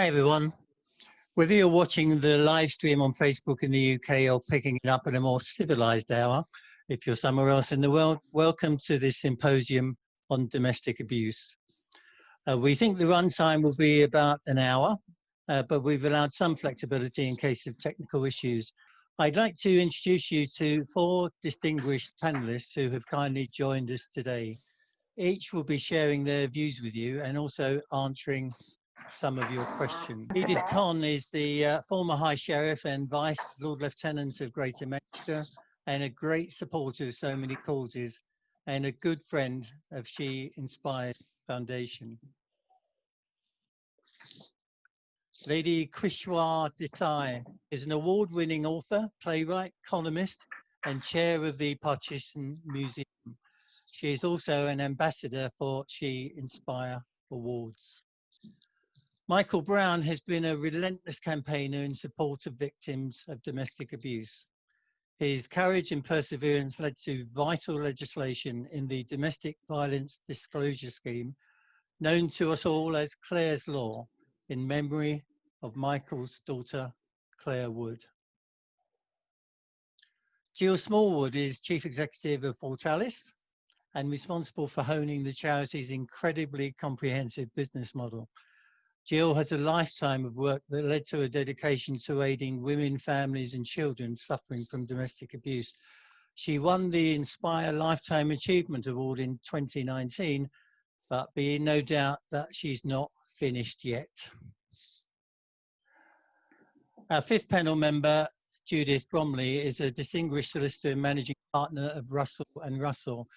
everyone. Whether you're watching the live stream on Facebook in the UK or picking it up at a more civilized hour, if you're somewhere else in the world, welcome to this symposium on domestic abuse. We think the runtime will be about an hour, but we've allowed some flexibility in case of technical issues. I'd like to introduce you to 4 distinguished panelists who have kindly joined us today. Each will be sharing their views with you and also answering some of your questions. Edith Conn is the former High Sheriff and Vice Lord Lieutenant of Greater Manchester, and a great supporter of so many causes, and a good friend of She Inspired Foundation. Lady Krishwa Desai is an award-winning author, playwright, columnist, and chair of the Partition Museum. She is also an ambassador for She Inspire Awards. Michael Brown has been a relentless campaigner in support of victims of domestic abuse. His courage and perseverance led to vital legislation in the Domestic Violence Disclosure Scheme, known to us all as Clare's Law, in memory of Michael's daughter, Claire Wood. Jill Smallwood is Chief Executive of Fortalis and responsible for honing the charity's incredibly comprehensive business model. Jill has a lifetime of work that led to a dedication to aiding women, families and children suffering from domestic abuse. She won the Inspire Lifetime Achievement Award in 2019, but be in no doubt that she's not finished yet. Our 5th panel member, Judith Bromley, is a distinguished solicitor and managing partner of Russell and Russell.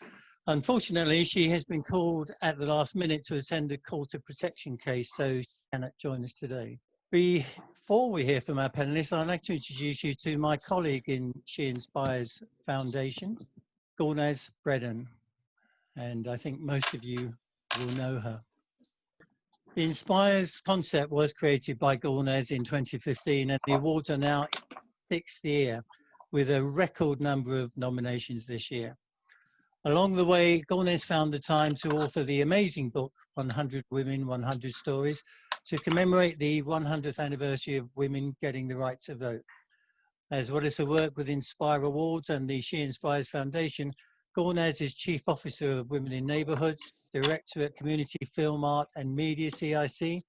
Unfortunately, she has been called at the last minute to attend a court of protection case, so she cannot join us today. Before we hear from our panelists, I'd like to introduce you to my colleague in She Inspires Foundation, Gulnaz Bredan, and I think most of you will know her. The Inspires concept was created by Gulnaz in 2015, and the awards are now in 6th year, with a record number of nominations this year. Along the way, Gulnaz found the time to author the amazing book, 100 Women, 100 Stories, to commemorate the 100th anniversary of women getting the right to vote. As well as her work with Inspire Awards and the She Inspires Foundation, Gulnaz is Chief Officer of Women in Neighbourhoods, Director at Community Film Art and Media CIC,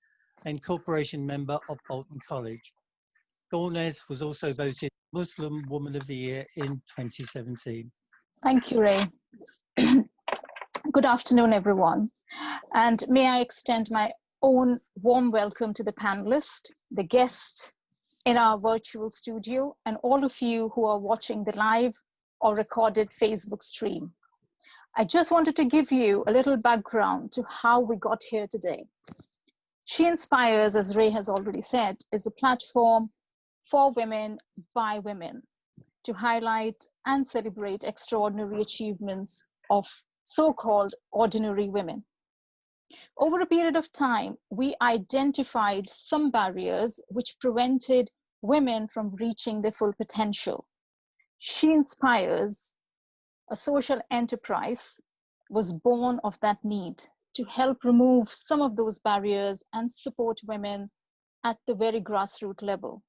and Corporation Member of Bolton College. Gulnaz was also voted Muslim Woman of the Year in 2017. Thank you, Ray. Good afternoon, everyone. And may I extend my own warm welcome to the panelists, the guests in our virtual studio, and all of you who are watching the live or recorded Facebook stream. I just wanted to give you a little background to how we got here today. She Inspires, as Ray has already said, is a platform for women by women to highlight and celebrate extraordinary achievements of so-called ordinary women. Over a period of time, we identified some barriers which prevented women from reaching their full potential. She Inspires, a social enterprise, was born of that need to help remove some of those barriers and support women at the very grassroots level.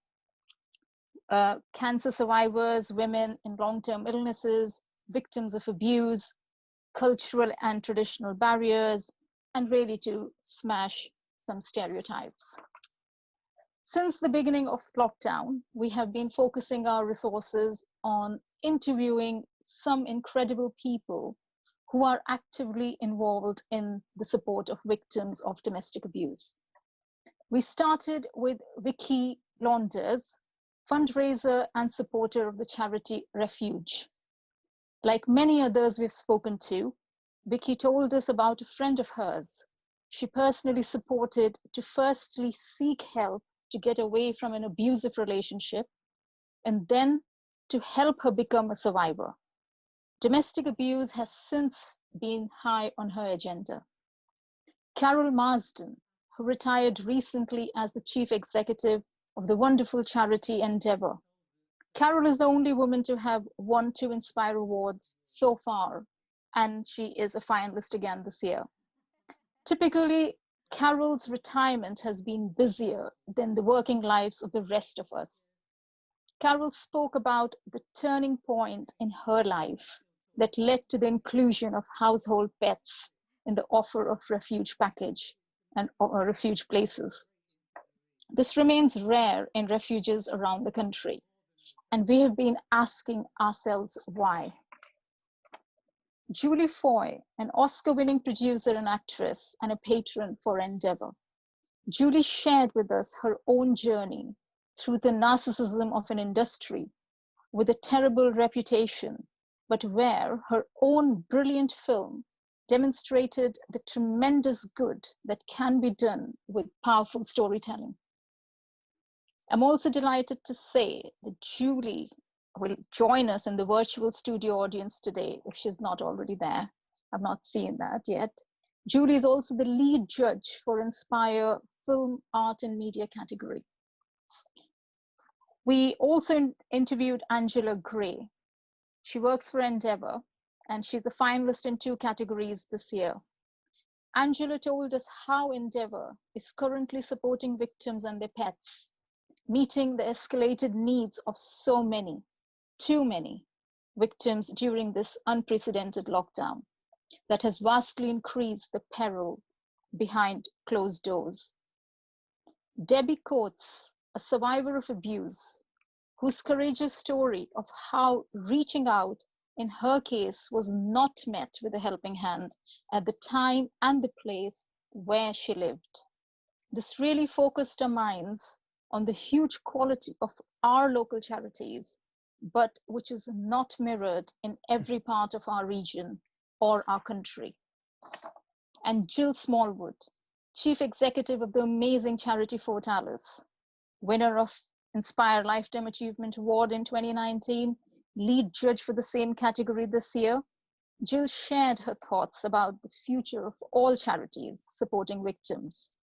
Cancer survivors, women in long-term illnesses, victims of abuse, cultural and traditional barriers, and really to smash some stereotypes. Since the beginning of lockdown, we have been focusing our resources on interviewing some incredible people who are actively involved in the support of victims of domestic abuse. We started with Vicky Launders, fundraiser and supporter of the charity Refuge. Like many others we've spoken to, Vicky told us about a friend of hers she personally supported to firstly seek help to get away from an abusive relationship, and then to help her become a survivor. Domestic abuse has since been high on her agenda. Carol Marsden, who retired recently as the chief executive of the wonderful charity Endeavour. Carol is the only woman to have won 2 Inspire Awards so far, and she is a finalist again this year. Typically, Carol's retirement has been busier than the working lives of the rest of us. Carol spoke about the turning point in her life that led to the inclusion of household pets in the offer of refuge package and refuge places. This remains rare in refuges around the country, and we have been asking ourselves why. Julie Foy, an Oscar-winning producer and actress and a patron for Endeavour. Julie shared with us her own journey through the narcissism of an industry with a terrible reputation, but where her own brilliant film demonstrated the tremendous good that can be done with powerful storytelling. I'm also delighted to say that Julie will join us in the virtual studio audience today, if she's not already there. I've not seen that yet. Julie is also the lead judge for Inspire Film, Art and Media category. We also interviewed Angela Gray. She works for Endeavour, and she's a finalist in 2 categories this year. Angela told us how Endeavour is currently supporting victims and their pets, meeting the escalated needs of so many, too many, victims during this unprecedented lockdown that has vastly increased the peril behind closed doors. Debbie Coates, a survivor of abuse, whose courageous story of how reaching out in her case was not met with a helping hand at the time and the place where she lived. This really focused our minds on the huge quality of our local charities, but which is not mirrored in every part of our region or our country. And Jill Smallwood, Chief Executive of the amazing charity Fort Alice, winner of Inspire Lifetime Achievement Award in 2019, lead judge for the same category this year. Jill shared her thoughts about the future of all charities supporting victims,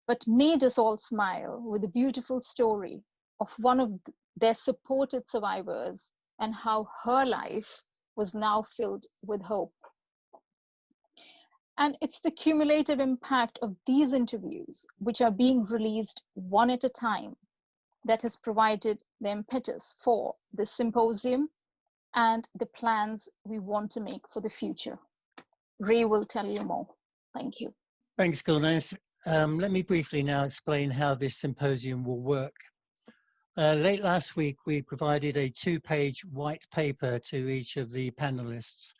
but made us all smile with a beautiful story of one of their supported survivors and how her life was now filled with hope. And it's the cumulative impact of these interviews, which are being released one at a time, that has provided the impetus for the symposium and the plans we want to make for the future. Ray will tell you more. Thank you. Thanks, Gulnaz. Let me briefly now explain how this symposium will work. Late last week, we provided a 2-page white paper to each of the panelists.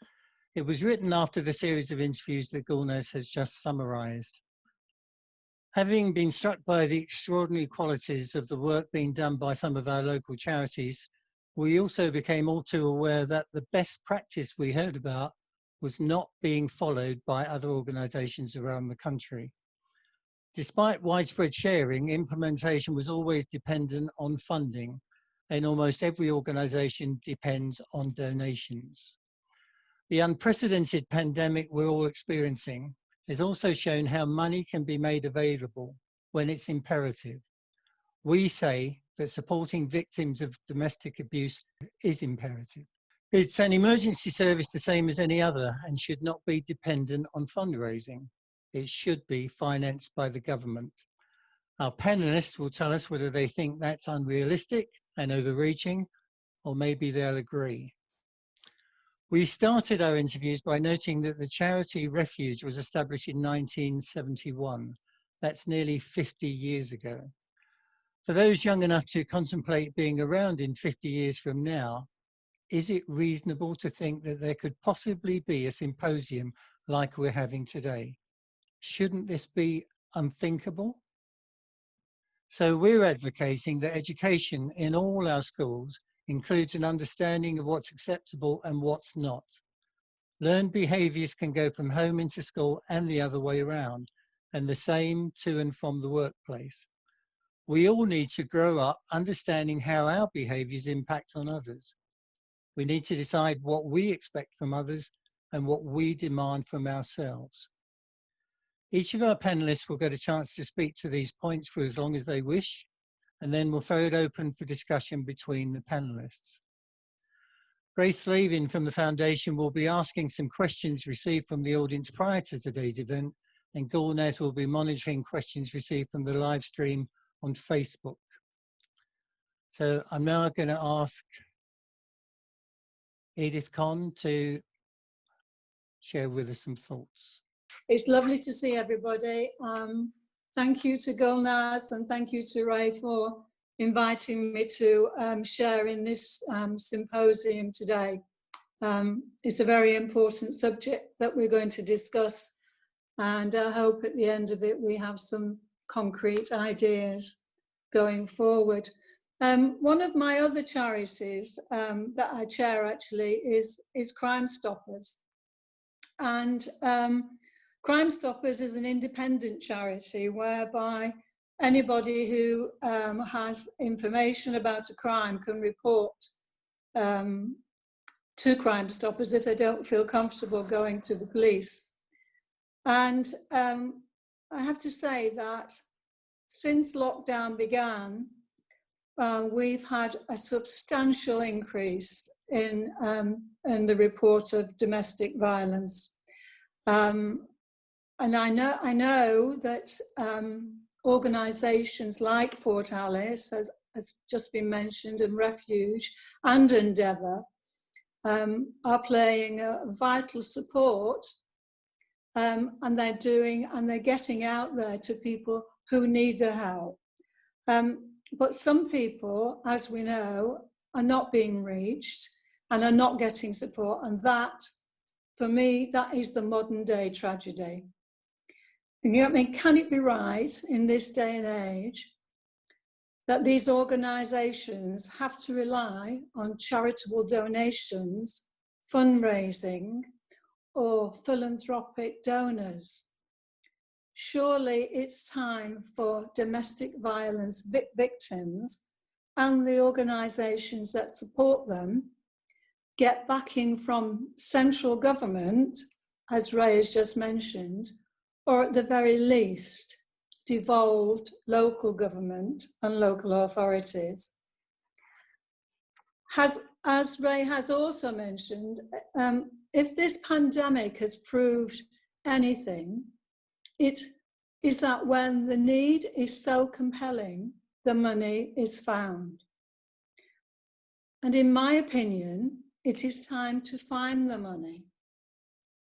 It was written after the series of interviews that Gulnaz has just summarized. Having been struck by the extraordinary qualities of the work being done by some of our local charities, we also became all too aware that the best practice we heard about was not being followed by other organizations around the country. Despite widespread sharing, implementation was always dependent on funding, and almost every organization depends on donations. The unprecedented pandemic we're all experiencing has also shown how money can be made available when it's imperative. We say that supporting victims of domestic abuse is imperative. It's an emergency service the same as any other and should not be dependent on fundraising. It should be financed by the government. Our panelists will tell us whether they think that's unrealistic and overreaching, or maybe they'll agree. We started our interviews by noting that the charity Refuge was established in 1971. That's nearly 50 years ago. For those young enough to contemplate being around in 50 years from now, is it reasonable to think that there could possibly be a symposium like we're having today? Shouldn't this be unthinkable? So we're advocating that education in all our schools includes an understanding of what's acceptable and what's not. Learned behaviours can go from home into school and the other way around, and the same to and from the workplace. We all need to grow up understanding how our behaviours impact on others. We need to decide what we expect from others and what we demand from ourselves. Each of our panelists will get a chance to speak to these points for as long as they wish, and then we'll throw it open for discussion between the panelists. Grace Slavin from the Foundation will be asking some questions received from the audience prior to today's event and Gulnaz will be monitoring questions received from the live stream on Facebook. So I'm now going to ask Edith Conn to share with us some thoughts. It's lovely to see everybody. Thank you to Gulnaz and thank you to Ray for inviting me to share in this symposium today. It's a very important subject that we're going to discuss, and I hope at the end of it we have some concrete ideas going forward. One of my other charities that I chair actually is Crime Stoppers. And Crime Stoppers is an independent charity whereby anybody who has information about a crime can report to Crime Stoppers if they don't feel comfortable going to the police. And I have to say that since lockdown began, we've had a substantial increase in the report of domestic violence. And I know that organisations like Fort Alice, has just been mentioned, and Refuge and Endeavour are playing a vital support, and they're getting out there to people who need the help. But some people, as we know, are not being reached and are not getting support, and that, for me, that is the modern day tragedy. And I mean, can it be right in this day and age that these organisations have to rely on charitable donations, fundraising, or philanthropic donors? Surely it's time for domestic violence victims and the organisations that support them get backing from central government, as Ray has just mentioned, or at the very least, devolved local government and local authorities. As Ray has also mentioned, if this pandemic has proved anything, it is that when the need is so compelling, the money is found. And in my opinion, it is time to find the money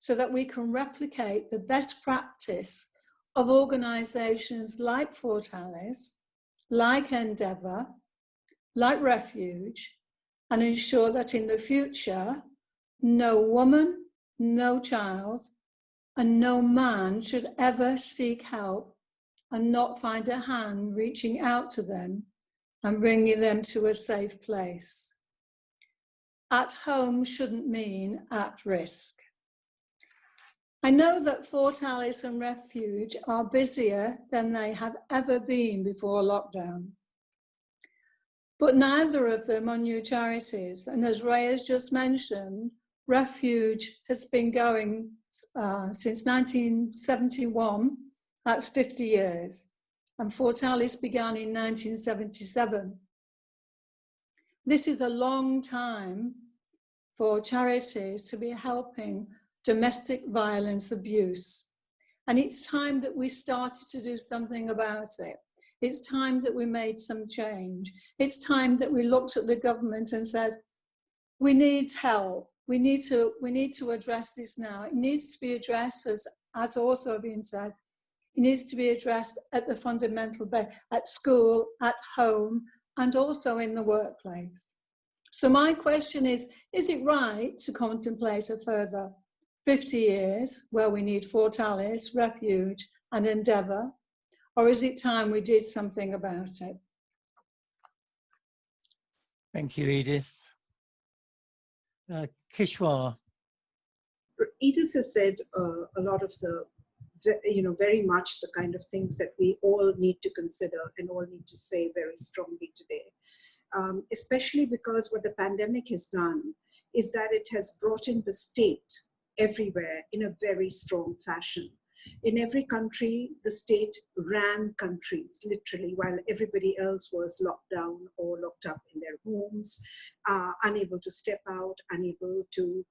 so that we can replicate the best practice of organisations like Fort Alice, like Endeavour, like Refuge, and ensure that in the future, no woman, no child, and no man should ever seek help and not find a hand reaching out to them and bringing them to a safe place. At home shouldn't mean at risk. I know that Fort Alice and Refuge are busier than they have ever been before lockdown. But neither of them are new charities. And as Ray has just mentioned, Refuge has been going since 1971, that's 50 years. And Fort Alice began in 1977. This is a long time for charities to be helping domestic violence abuse. And it's time that we started to do something about it. It's time that we made some change. It's time that we looked at the government and said, we need help. We need to address this now. It needs to be addressed, as also been said, it needs to be addressed at the fundamental base, at school, at home, and also in the workplace. So my question is it right to contemplate a further 50 years where we need Fort Alice, Refuge, and Endeavour? Or is it time we did something about it? Thank you, Edith. Kishwar. Edith has said a lot of the, very much the kind of things that we all need to consider and all need to say very strongly today. Especially because what the pandemic has done is that it has brought in the state everywhere in a very strong fashion. In every country, the state ran countries, literally, while everybody else was locked down or locked up in their homes, unable to step out, unable to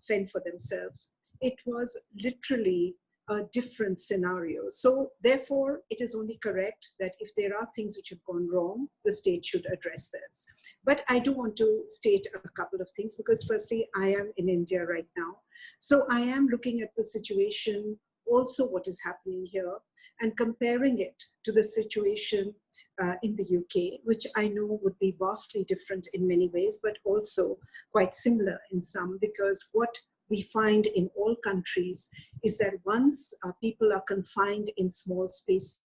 fend for themselves. It was literally a different scenario. So therefore, it is only correct that if there are things which have gone wrong, the state should address those. But I do want to state a couple of things, because firstly, I am in India right now. So I am looking at the situation, also what is happening here, and comparing it to the situation in the UK, which I know would be vastly different in many ways, but also quite similar in some, because what we find in all countries is that once people are confined in small spaces,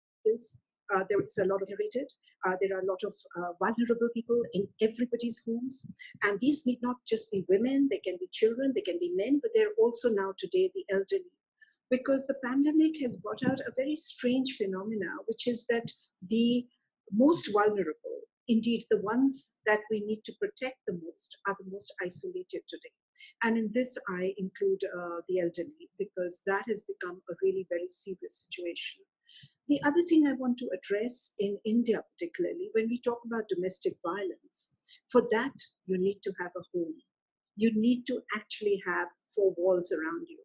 there is a lot of inherited. There are a lot of vulnerable people in everybody's homes. And these need not just be women, they can be children, they can be men, but they're also now today the elderly. Because the pandemic has brought out a very strange phenomena, which is that the most vulnerable, indeed the ones that we need to protect the most, are the most isolated today. And in this, I include the elderly, because that has become a really very serious situation. The other thing I want to address in India particularly, when we talk about domestic violence, for that you need to have a home. You need to actually have four walls around you.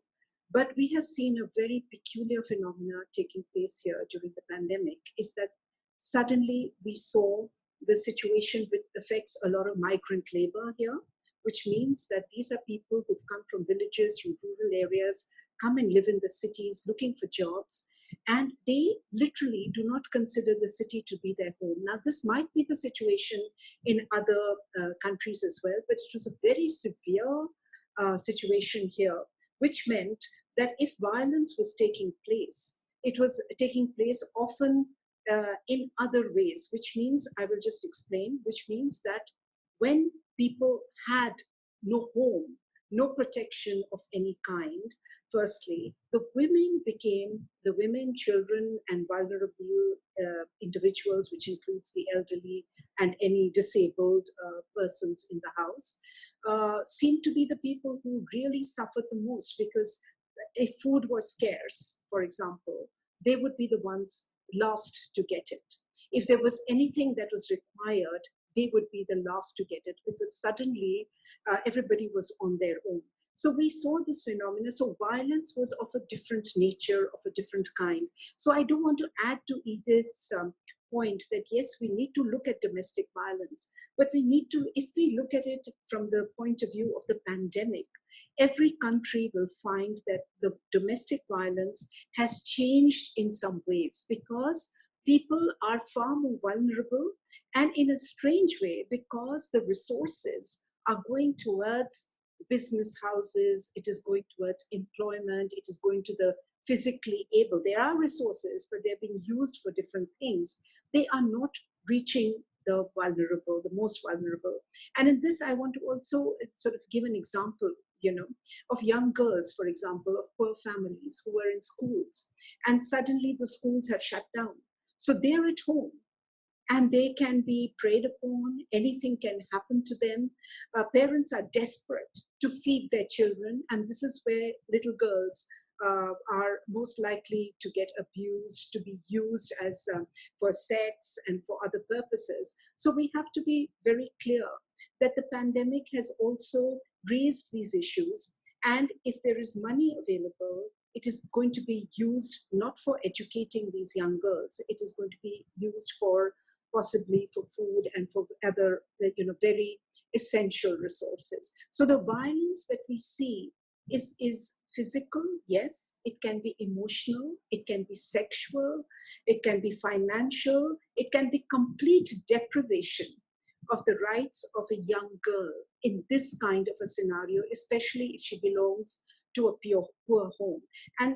But we have seen a very peculiar phenomena taking place here during the pandemic, is that suddenly we saw the situation which affects a lot of migrant labor here, which means that these are people who've come from villages, from rural areas, come and live in the cities looking for jobs, and they literally do not consider the city to be their home. Now, this might be the situation in other countries as well, but it was a very severe situation here, which meant that if violence was taking place, it was taking place often in other ways, which means, I will just explain, which means that when people had no home, no protection of any kind, firstly, the women, children, and vulnerable individuals, which includes the elderly and any disabled persons in the house, seem to be the people who really suffered the most, because if food was scarce, for example, they would be the ones last to get it. If there was anything that was required, they would be the last to get it, because suddenly everybody was on their own. So we saw this phenomenon. So violence was of a different nature, of a different kind. So I do want to add to Edith's point that yes, we need to look at domestic violence, but we need to, if we look at it from the point of view of the pandemic, every country will find that the domestic violence has changed in some ways, because people are far more vulnerable, and in a strange way, because the resources are going towards business houses, it is going towards employment, it is going to the physically able. There are resources, but they're being used for different things. They are not reaching the vulnerable, the most vulnerable. And in this, I want to also sort of give an example, of young girls, for example, of poor families who were in schools, and suddenly the schools have shut down. So they're at home, and they can be preyed upon. Anything can happen to them. Parents are desperate to feed their children, and this is where little girls are most likely to get abused, to be used as for sex and for other purposes. So we have to be very clear that the pandemic has also raised these issues, and if there is money available, it is going to be used not for educating these young girls. It is going to be used for possibly for food and for other, very essential resources. So the violence that we see is physical, yes. It can be emotional, it can be sexual, it can be financial, it can be complete deprivation of the rights of a young girl in this kind of a scenario, especially if she belongs to a poor home. And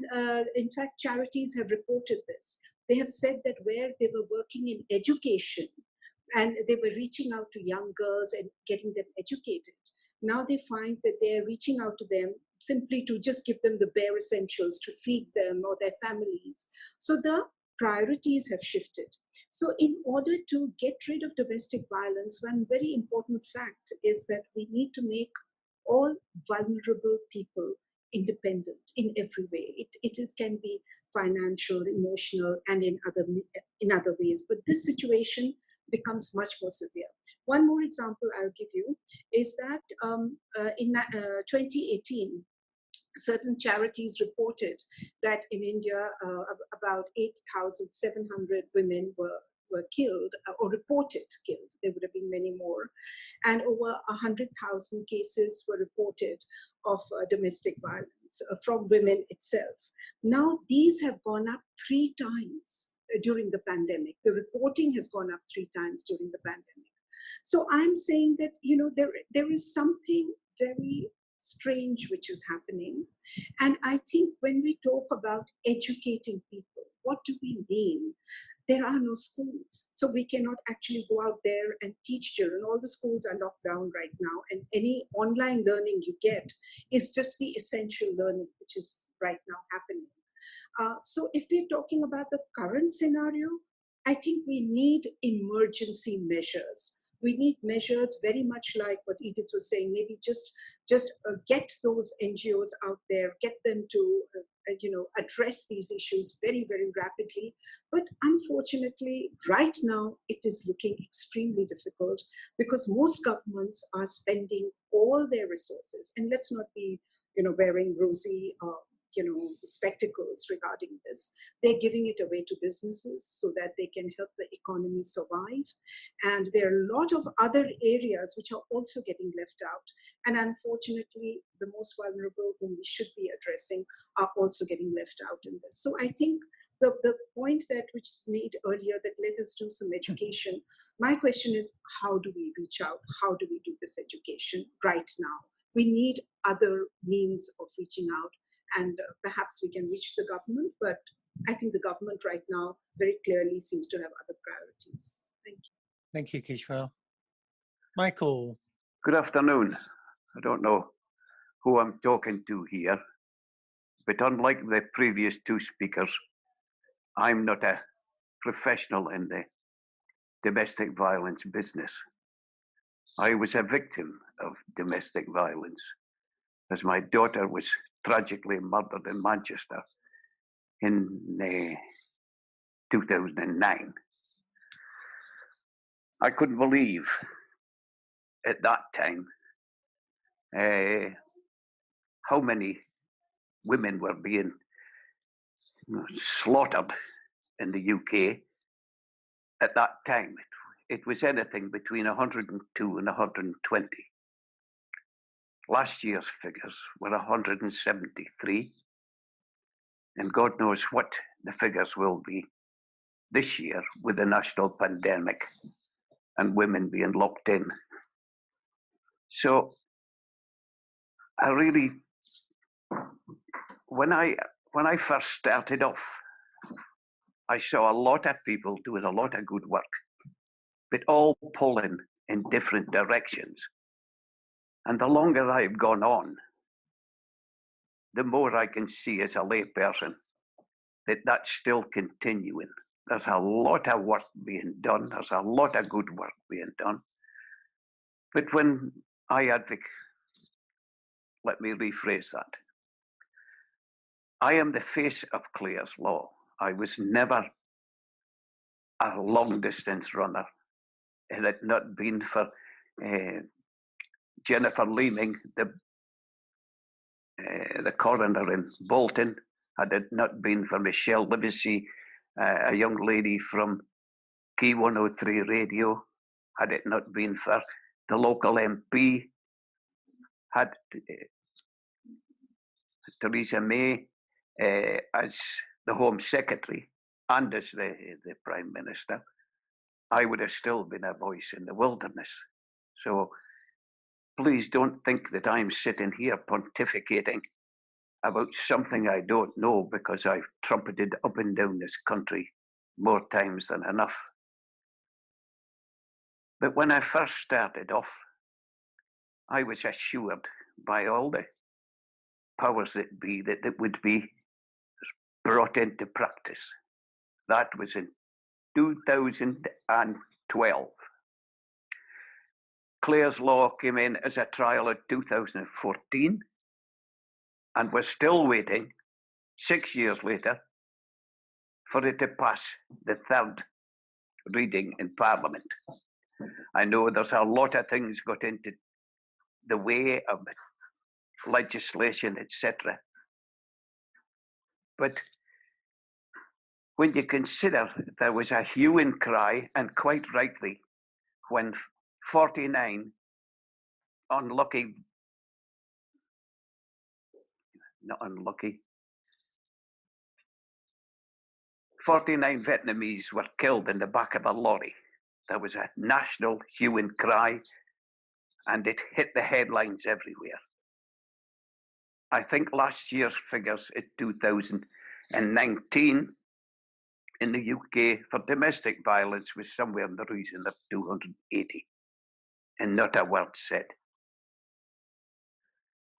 in fact, charities have reported this. They have said that where they were working in education and they were reaching out to young girls and getting them educated, now they find that they're reaching out to them simply to just give them the bare essentials, to feed them or their families. So the priorities have shifted. So in order to get rid of domestic violence, one very important fact is that we need to make all vulnerable people independent in every way. It can be financial, emotional, and in other ways. But this situation becomes much more severe. One more example I'll give you is that in 2018, certain charities reported that in India, about 8,700 women were killed or reported killed. There would have been many more. And over 100,000 cases were reported of domestic violence from women itself. Now, these have gone up 3 times during the pandemic. The reporting has gone up 3 times during the pandemic. So I'm saying that, you know, there is something very strange which is happening. And I think when we talk about educating people, what do we mean? There are no schools, so we cannot actually go out there and teach children. All the schools are locked down right now, and any online learning you get is just the essential learning, which is right now happening. So if we're talking about the current scenario, I think we need emergency measures. We need measures very much like what Edith was saying, maybe just get those NGOs out there, get them to address these issues very, very rapidly. But unfortunately, right now, it is looking extremely difficult because most governments are spending all their resources. And let's not be, wearing rosy spectacles regarding this. They're giving it away to businesses so that they can help the economy survive. And there are a lot of other areas which are also getting left out. And unfortunately, the most vulnerable whom we should be addressing are also getting left out in this. So I think the point which was made earlier, that let us do some education. My question is, how do we reach out? How do we do this education right now? We need other means of reaching out. And perhaps we can reach the government, but I think the government right now very clearly seems to have other priorities. Thank you. Thank you, Kishwal. Michael. Good afternoon. I don't know who I'm talking to here, but unlike the previous 2 speakers, I'm not a professional in the domestic violence business. I was a victim of domestic violence as my daughter was tragically murdered in Manchester in 2009. I couldn't believe at that time how many women were being slaughtered in the UK at that time. It was anything between 102 and 120. Last year's figures were 173, and God knows what the figures will be this year with the national pandemic and women being locked in. So I really, when I first started off, I saw a lot of people doing a lot of good work, but all pulling in different directions. And the longer I've gone on, the more I can see as a layperson that that's still continuing. There's a lot of work being done. There's a lot of good work being done. But when I advocate, let me rephrase that. I am the face of Clare's Law. I was never a long distance runner. Had it not been for Jennifer Leeming, the coroner in Bolton, had it not been for Michelle Livesey, a young lady from Key 103 Radio, had it not been for the local MP, had Theresa May as the Home Secretary and as the Prime Minister, I would have still been a voice in the wilderness. So please don't think that I'm sitting here pontificating about something I don't know, because I've trumpeted up and down this country more times than enough. But when I first started off, I was assured by all the powers that be that it would be brought into practice. That was in 2012. Clare's Law came in as a trial in 2014, and we're still waiting, 6 years later, for it to pass the 3rd reading in Parliament. I know there's a lot of things got into the way of legislation, etc. But when you consider there was a hue and cry, and quite rightly, when 49 unlucky, not unlucky, 49 Vietnamese were killed in the back of a lorry. There was a national hue and cry, and it hit the headlines everywhere. I think last year's figures in 2019 in the UK for domestic violence was somewhere in the region of 280, and not a word said.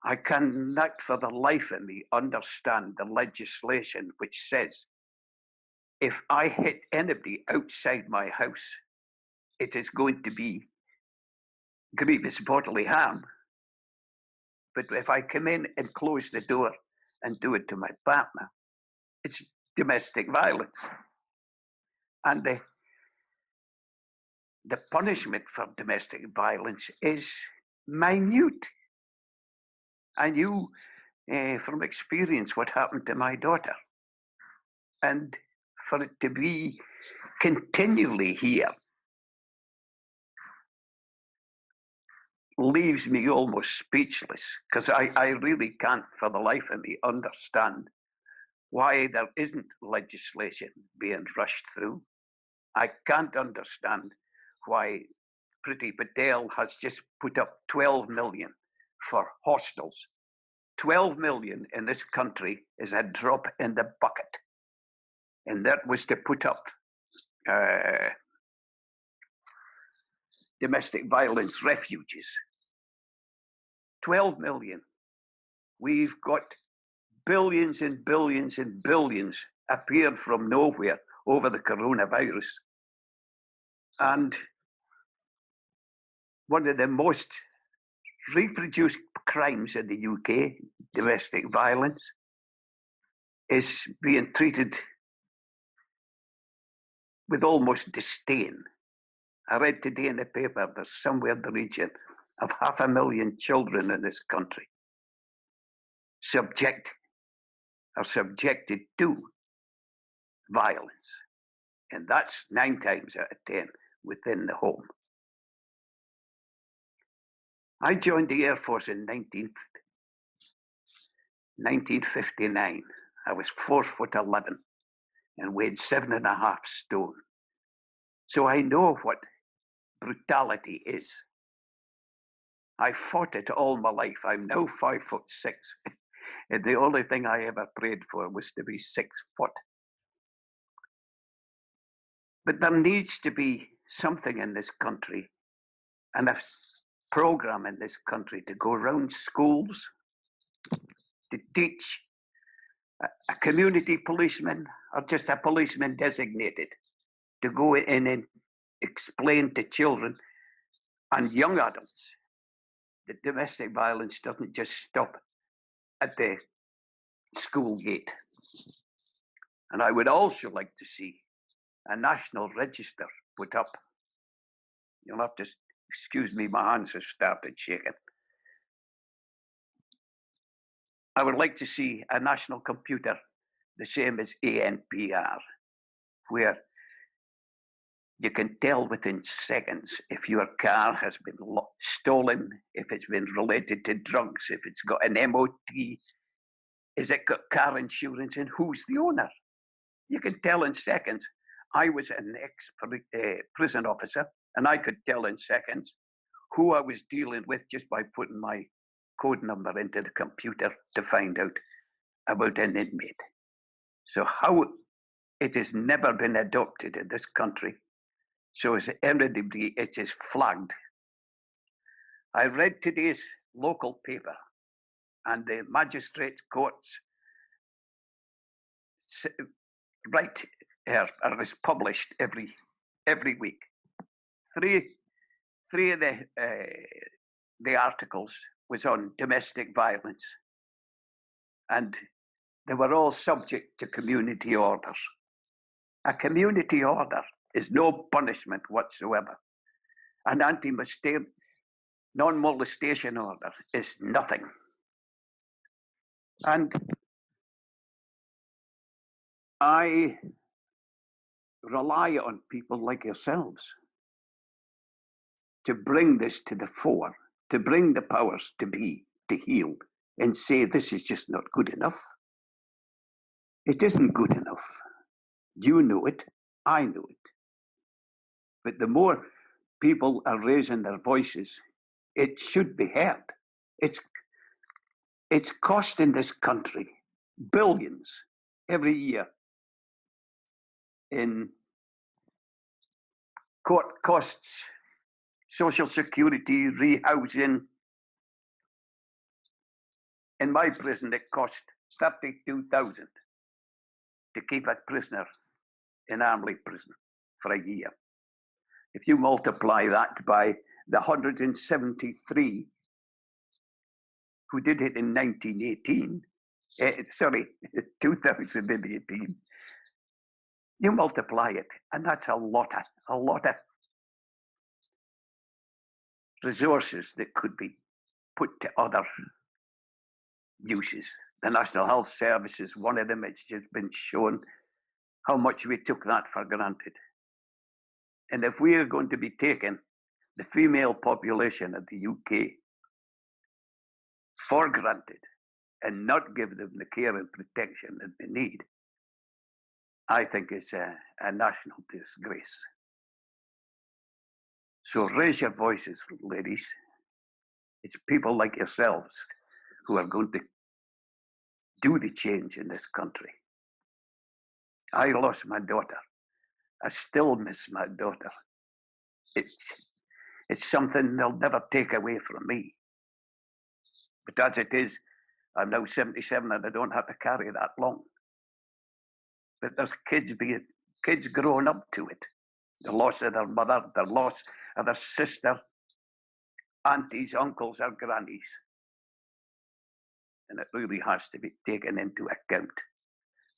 I cannot for the life of me understand the legislation which says if I hit anybody outside my house, it is going to be grievous bodily harm. But if I come in and close the door and do it to my partner, it's domestic violence. And the punishment for domestic violence is minute. I knew from experience what happened to my daughter. And for it to be continually here leaves me almost speechless, because I really can't for the life of me understand why there isn't legislation being rushed through. I can't understand why Priti Patel has just put up 12 million for hostels. 12 million in this country is a drop in the bucket. And that was to put up domestic violence refuges. 12 million. We've got billions and billions and billions appeared from nowhere over the coronavirus. And one of the most reproduced crimes in the UK, domestic violence, is being treated with almost disdain. I read today in the paper there's somewhere in the region of 500,000 children in this country subjected to violence. And that's 9 times out of 10 within the home. I joined the Air Force in 1959. I was 4'11" and weighed 7.5 stone. So I know what brutality is. I fought it all my life. I'm now 5'6", and the only thing I ever prayed for was to be 6 foot. But there needs to be something in this country, and a program in this country to go around schools to teach a community policeman or just a policeman designated to go in and explain to children and young adults that domestic violence doesn't just stop at the school gate. And I would also like to see a national register put up. You'll have to excuse me, my hands have started shaking. I would like to see a national computer, the same as ANPR, where you can tell within seconds if your car has been stolen, if it's been related to drugs, if it's got an MOT, is it got car insurance, and who's the owner? You can tell in seconds. I was an ex-prison officer, and I could tell in seconds who I was dealing with just by putting my code number into the computer to find out about an inmate. So how it has never been adopted in this country. So as everybody, it is flagged. I read today's local paper, and the magistrates' courts right here is published every week. Three of the articles was on domestic violence, and they were all subject to community orders. A community order is no punishment whatsoever. An non-molestation order is nothing. And I rely on people like yourselves to bring this to the fore, to bring the powers to be, to heal, and say this is just not good enough. It isn't good enough. You know it, I know it. But the more people are raising their voices, it should be heard. It's costing this country billions every year in court costs, social security, rehousing. In my prison, it cost 32,000 to keep a prisoner in Armley prison for a year. If you multiply that by the 173 who did it in 2018, you multiply it, and that's a lot of resources that could be put to other uses. The National Health Service is one of them. It's just been shown how much we took that for granted. And if we are going to be taking the female population of the UK for granted and not give them the care and protection that they need, I think it's a national disgrace. So raise your voices, ladies. It's people like yourselves who are going to do the change in this country. I lost my daughter. I still miss my daughter. It's something they'll never take away from me. But as it is, I'm now 77 and I don't have to carry that long. But there's kids growing up to it. The loss of their mother, the loss of their sister, aunties, uncles, or grannies. And it really has to be taken into account.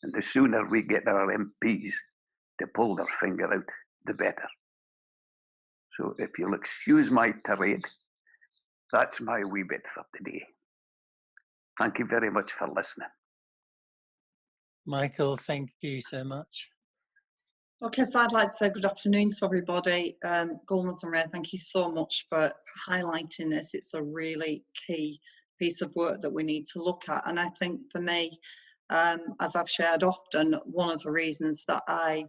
And the sooner we get our MPs to pull their finger out, the better. So if you'll excuse my tirade, that's my wee bit for today. Thank you very much for listening. Michael, thank you so much. Okay, so I'd like to say good afternoon to everybody. Goldsmith and Ray, thank you so much for highlighting this. It's a really key piece of work that we need to look at. And I think for me, as I've shared often, one of the reasons that I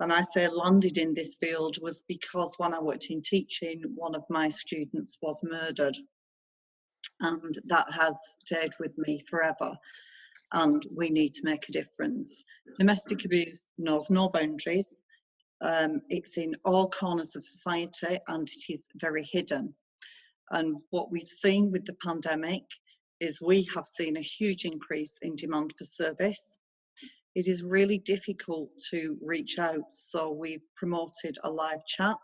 landed in this field was because when I worked in teaching, one of my students was murdered. And that has stayed with me forever. And we need to make a difference. Domestic abuse knows no boundaries. It's in all corners of society and it is very hidden. And what we've seen with the pandemic is we have seen a huge increase in demand for service. It is really difficult to reach out, so we've promoted a live chat.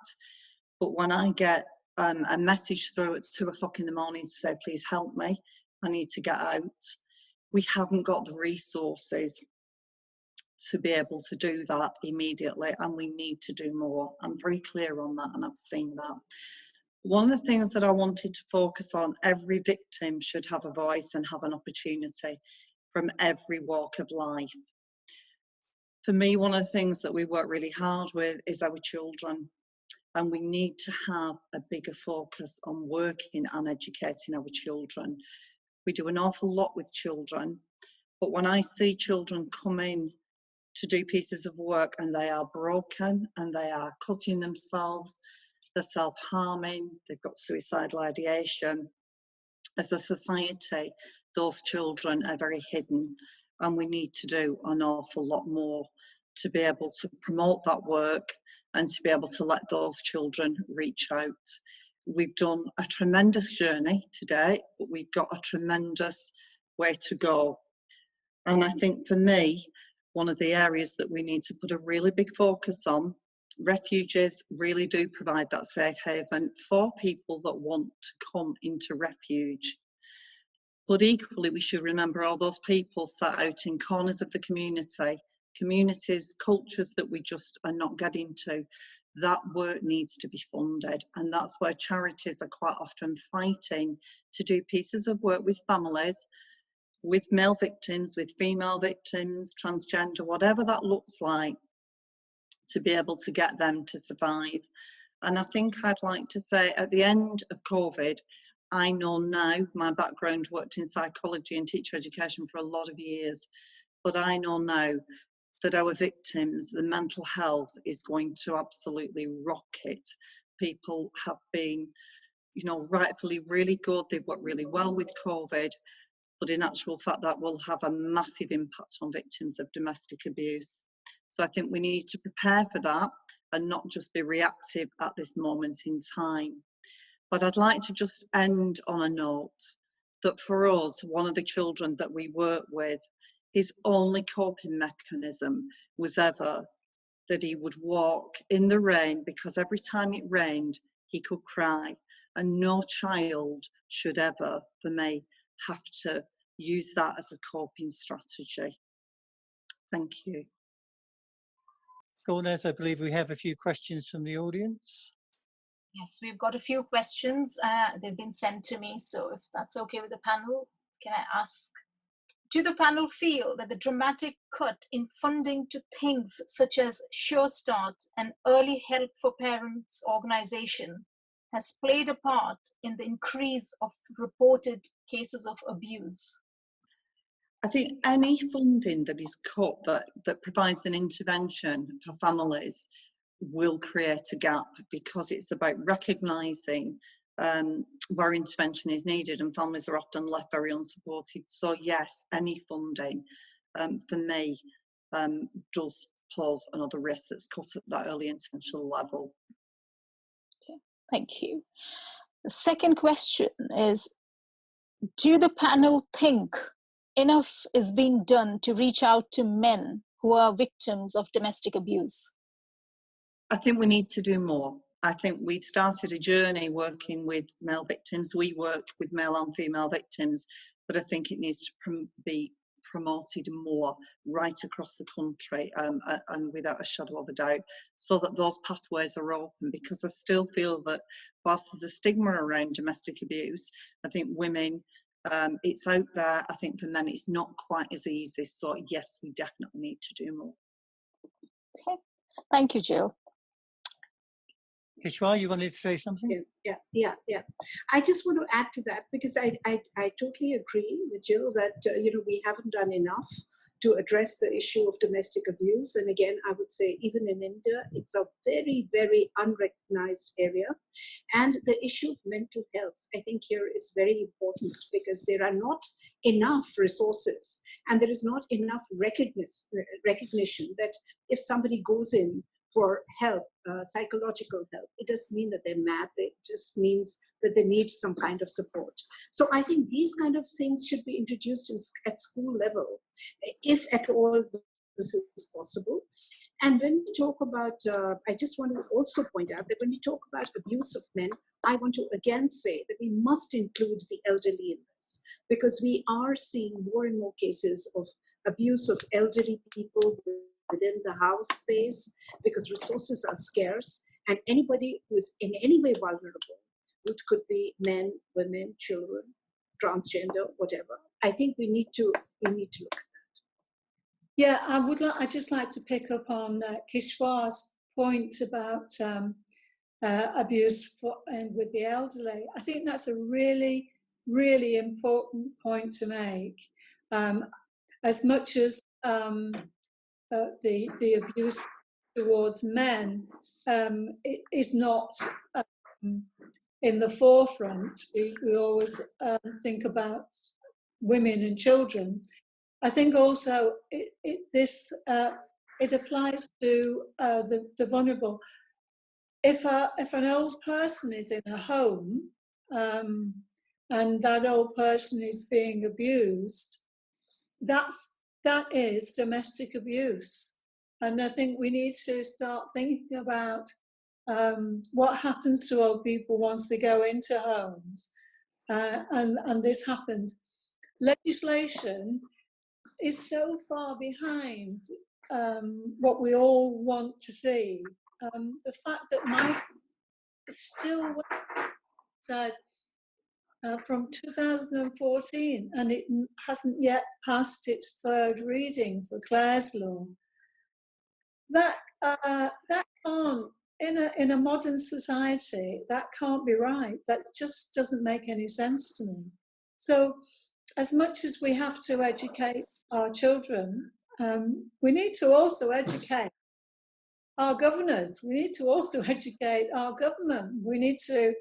But when I get a message through at 2 o'clock in the morning to say, please help me, I need to get out, we haven't got the resources to be able to do that immediately, and we need to do more. I'm very clear on that, and I've seen that. One of the things that I wanted to focus on, every victim should have a voice and have an opportunity from every walk of life. For me, one of the things that we work really hard with is our children, and we need to have a bigger focus on working and educating our children. We do an awful lot with children, but when I see children come in to do pieces of work and they are broken and they are cutting themselves, they're self-harming, they've got suicidal ideation, as a society, those children are very hidden, and we need to do an awful lot more to be able to promote that work and to be able to let those children reach out. We've done a tremendous journey today, but we've got a tremendous way to go. And I think for me, one of the areas that we need to put a really big focus on, refuges really do provide that safe haven for people that want to come into refuge. But equally, we should remember all those people sat out in corners of the communities, cultures that we just are not getting to. That work needs to be funded, and that's where charities are quite often fighting to do pieces of work with families with male victims, with female victims, transgender, whatever that looks like, to be able to get them to survive. And I think I'd like to say at the end of COVID, I know now, my background worked in psychology and teacher education for a lot of years, but I know now that our victims, the mental health is going to absolutely rocket. People have been, you know, rightfully really good. They've worked really well with COVID, but in actual fact, that will have a massive impact on victims of domestic abuse. So I think we need to prepare for that and not just be reactive at this moment in time. But I'd like to just end on a note that for us, one of the children that we work with, his only coping mechanism was ever that he would walk in the rain, because every time it rained, he could cry. And no child should ever, for me, have to use that as a coping strategy. Thank you. Gornaz, I believe we have a few questions from the audience. Yes, we've got a few questions. They've been sent to me, so if that's okay with the panel, can I ask, do the panel feel that the dramatic cut in funding to things such as Sure Start and Early Help for Parents organization has played a part in the increase of reported cases of abuse? I think any funding that is cut that provides an intervention for families will create a gap, because it's about recognising where intervention is needed, and families are often left very unsupported. So yes, any funding for me does pose another risk that's cut at that early intervention level. Okay, thank you. The second question is, do the panel think enough is being done to reach out to men who are victims of domestic abuse? I think we need to do more. I think we've started a journey working with male victims. We work with male and female victims, but I think it needs to be promoted more right across the country, and without a shadow of a doubt, so that those pathways are open, because I still feel that whilst there's a stigma around domestic abuse, I think women, it's out there. I think for men it's not quite as easy. So yes, we definitely need to do more. Okay, thank you, Jill. Kishwa, you wanted to say something? Yeah. I just want to add to that, because I totally agree with Jill that we haven't done enough to address the issue of domestic abuse. And again, I would say even in India, it's a very, very unrecognized area. And the issue of mental health, I think here is very important, because there are not enough resources and there is not enough recognition that if somebody goes in for help, psychological help, it doesn't mean that they're mad. It just means that they need some kind of support. So I think these kind of things should be introduced at school level, if at all this is possible. And when we talk about, I just want to also point out that when we talk about abuse of men, I want to again say that we must include the elderly in this, because we are seeing more and more cases of abuse of elderly people within the house space, because resources are scarce, and anybody who is in any way vulnerable, which could be men, women, children, transgender, whatever. I think we need to look at that. Yeah, I'd just like to pick up on Kishwa's point about abuse with the elderly. I think that's a really, really important point to make. As much as the abuse towards men is not in the forefront. We always think about women and children. I think also it applies to the vulnerable. If an old person is in a home and that old person is being abused, that is domestic abuse. And I think we need to start thinking about what happens to old people once they go into homes. And this happens. Legislation is so far behind what we all want to see. The fact that Mike is still said, from 2014, and it hasn't yet passed its third reading for Clare's Law. That can't, in a modern society, that can't be right. That just doesn't make any sense to me. So, as much as we have to educate our children, we need to also educate our governors. We need to also educate our government. We need to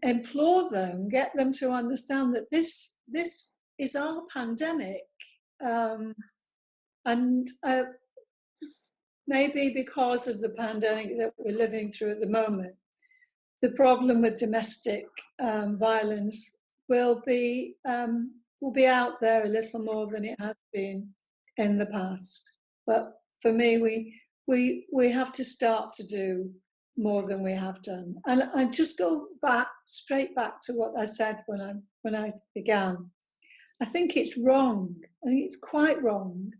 implore them, get them to understand that this is our pandemic, and maybe because of the pandemic that we're living through at the moment, the problem with domestic violence will be out there a little more than it has been in the past. But for me, we have to start to do more than we have done. And I just go straight back to what I said when I began. I think it's wrong. I think it's quite wrong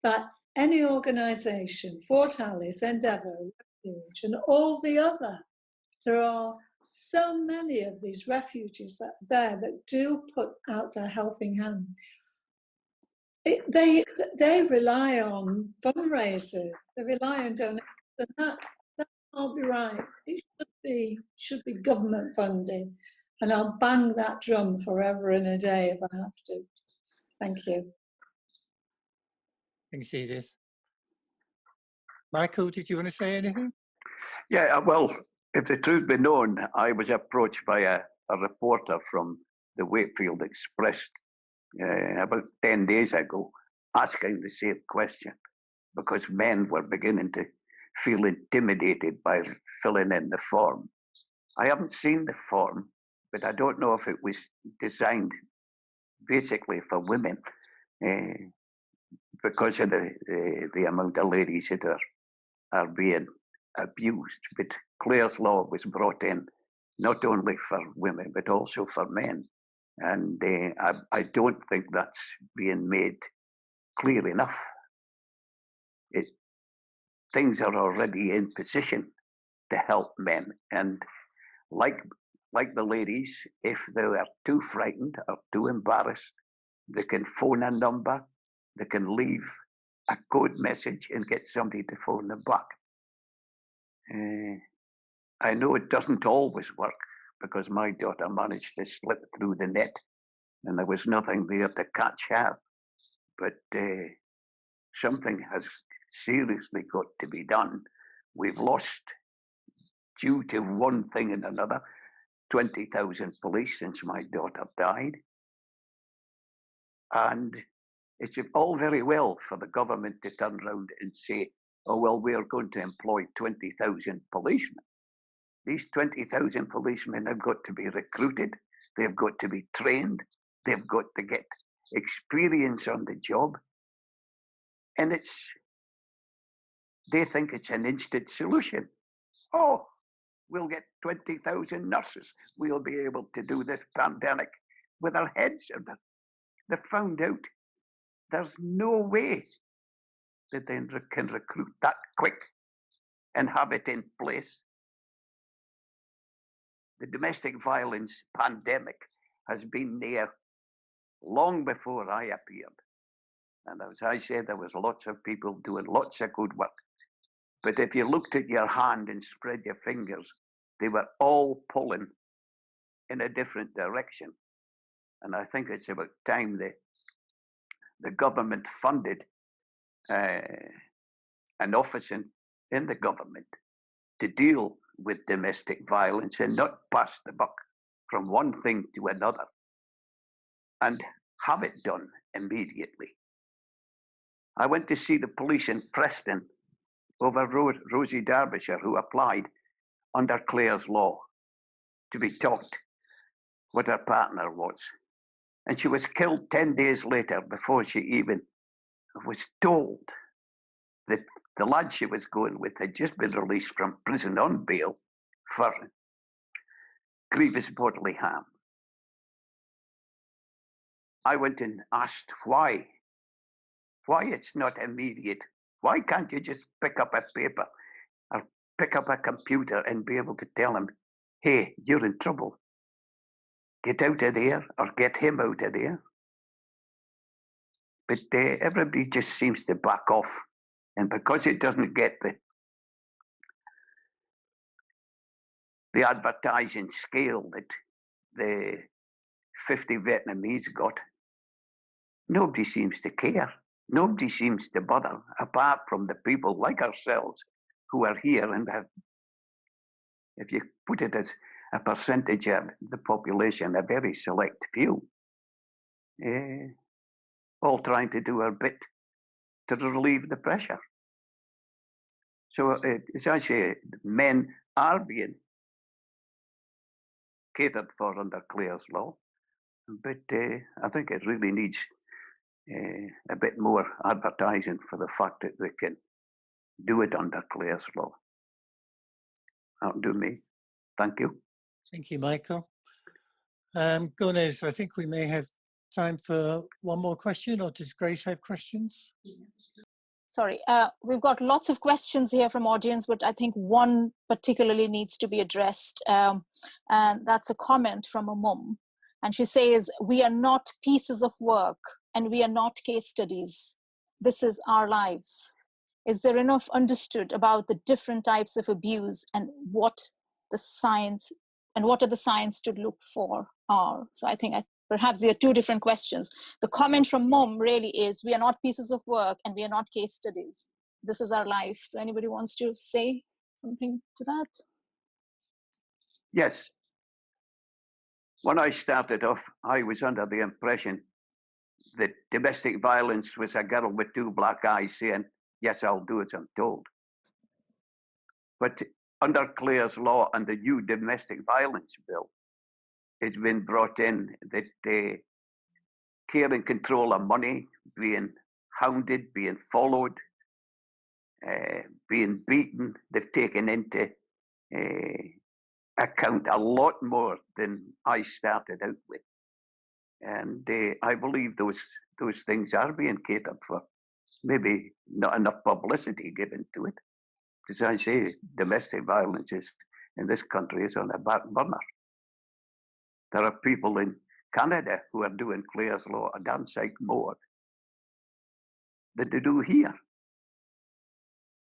that any organisation, Fort Alice, Endeavour, Refuge, and all the other, there are so many of these refuges that do put out a helping hand. They rely on fundraisers. They rely on donations, and that can't be right. It should be government funded, and I'll bang that drum forever and a day if I have to. Thank you. Thanks, Edith. Michael, did you want to say anything? Yeah, well, if the truth be known, I was approached by a reporter from the Wakefield Express about 10 days ago, asking the same question, because men were beginning to feel intimidated by filling in the form. I haven't seen the form, but I don't know if it was designed basically for women, because of the amount of ladies that are being abused. But Clare's Law was brought in not only for women, but also for men. And I don't think that's being made clear enough. Things are already in position to help men. And like the ladies, if they are too frightened or too embarrassed, they can phone a number, they can leave a code message and get somebody to phone them back. I know it doesn't always work, because my daughter managed to slip through the net and there was nothing there to catch her. But something has seriously got to be done. We've lost, due to one thing and another, 20,000 police since my daughter died. And it's all very well for the government to turn around and say, oh, well, we're going to employ 20,000 policemen. These 20,000 policemen have got to be recruited. They've got to be trained. They've got to get experience on the job. And they think it's an instant solution. Oh, we'll get 20,000 nurses. We'll be able to do this pandemic with our heads in it. They found out there's no way that they can recruit that quick and have it in place. The domestic violence pandemic has been there long before I appeared. And as I said, there was lots of people doing lots of good work. But if you looked at your hand and spread your fingers, they were all pulling in a different direction. And I think it's about time the government funded an office in the government to deal with domestic violence and not pass the buck from one thing to another, and have it done immediately. I went to see the police in Preston over Rosie Derbyshire, who applied under Clare's Law to be taught what her partner was. And she was killed 10 days later before she even was told that the lad she was going with had just been released from prison on bail for grievous bodily harm. I went and asked why it's not immediate. Why can't you just pick up a paper or pick up a computer and be able to tell him, hey, you're in trouble. get out of there or get him out of there. But everybody just seems to back off. And because it doesn't get the advertising scale that the 50 Vietnamese got, nobody seems to care. Nobody seems to bother, apart from the people like ourselves who are here and have, if you put it as a percentage of the population, a very select few, all trying to do our bit to relieve the pressure. So as I say, men are being catered for under Clare's law, but I think it really needs a bit more advertising for the fact that they can do it under Clare's law. That'll do me. Thank you. Thank you, Michael. Gomez, I think we may have time for one more question, or does Grace have questions? Sorry, we've got lots of questions here from audience, but I think one particularly needs to be addressed. And that's a comment from a mum. And she says, "We are not pieces of work and we are not case studies. This is our lives." Is there enough understood about the different types of abuse and what the science and what are the signs to look for are? So I think perhaps there are two different questions. The comment from mom really is, we are not pieces of work and we are not case studies. This is our life. So anybody wants to say something to that? Yes. When I started off, I was under the impression that domestic violence was a girl with two black eyes saying, "Yes, I'll do as I'm told." But under Clare's law and the new domestic violence bill, it's been brought in that care and control of money, being hounded, being followed, being beaten, they've taken into account a lot more than I started out with. And I believe those things are being catered for. Maybe not enough publicity given to it. As I say, domestic violence in this country is on a back burner. There are people in Canada who are doing Clare's law a damn sight more than they do here.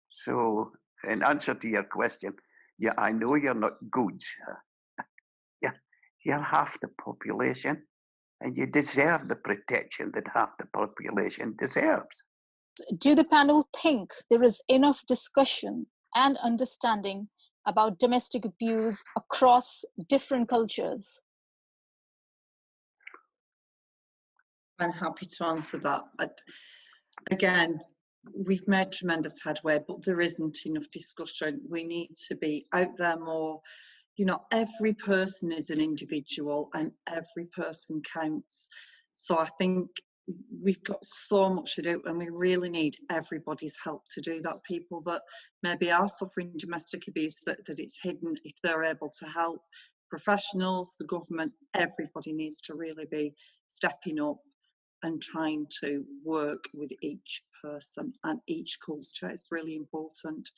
So, in answer to your question, yeah, I know you're not goods. Yeah, you're half the population, and you deserve the protection that half the population deserves. Do the panel think there is enough discussion and understanding about domestic abuse across different cultures? I'm happy to answer that. Again, we've made tremendous headway, but there isn't enough discussion. We need to be out there more. You know, every person is an individual and every person counts. So I think we've got so much to do, and we really need everybody's help to do that. People that maybe are suffering domestic abuse, that it's hidden, if they're able to help, professionals, the government, everybody needs to really be stepping up and trying to work with each person and each culture. It's really important.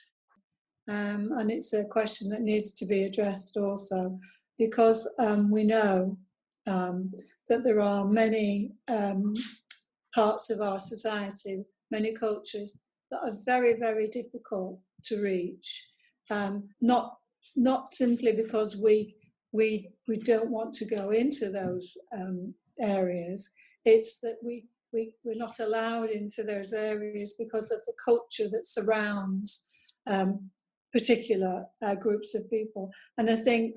And it's a question that needs to be addressed also, because we know that there are many parts of our society, many cultures that are very, very difficult to reach. Not simply because we don't want to go into those areas. It's that we're not allowed into those areas because of the culture that surrounds particular groups of people. And I think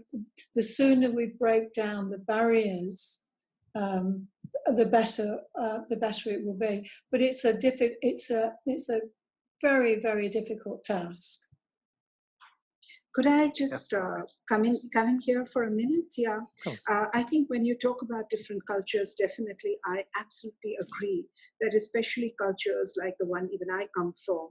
the sooner we break down the barriers, the better it will be. But it's a very, very difficult task. Could I just come in here for a minute? Yeah. I think when you talk about different cultures, definitely, I absolutely agree that especially cultures like the one even I come from,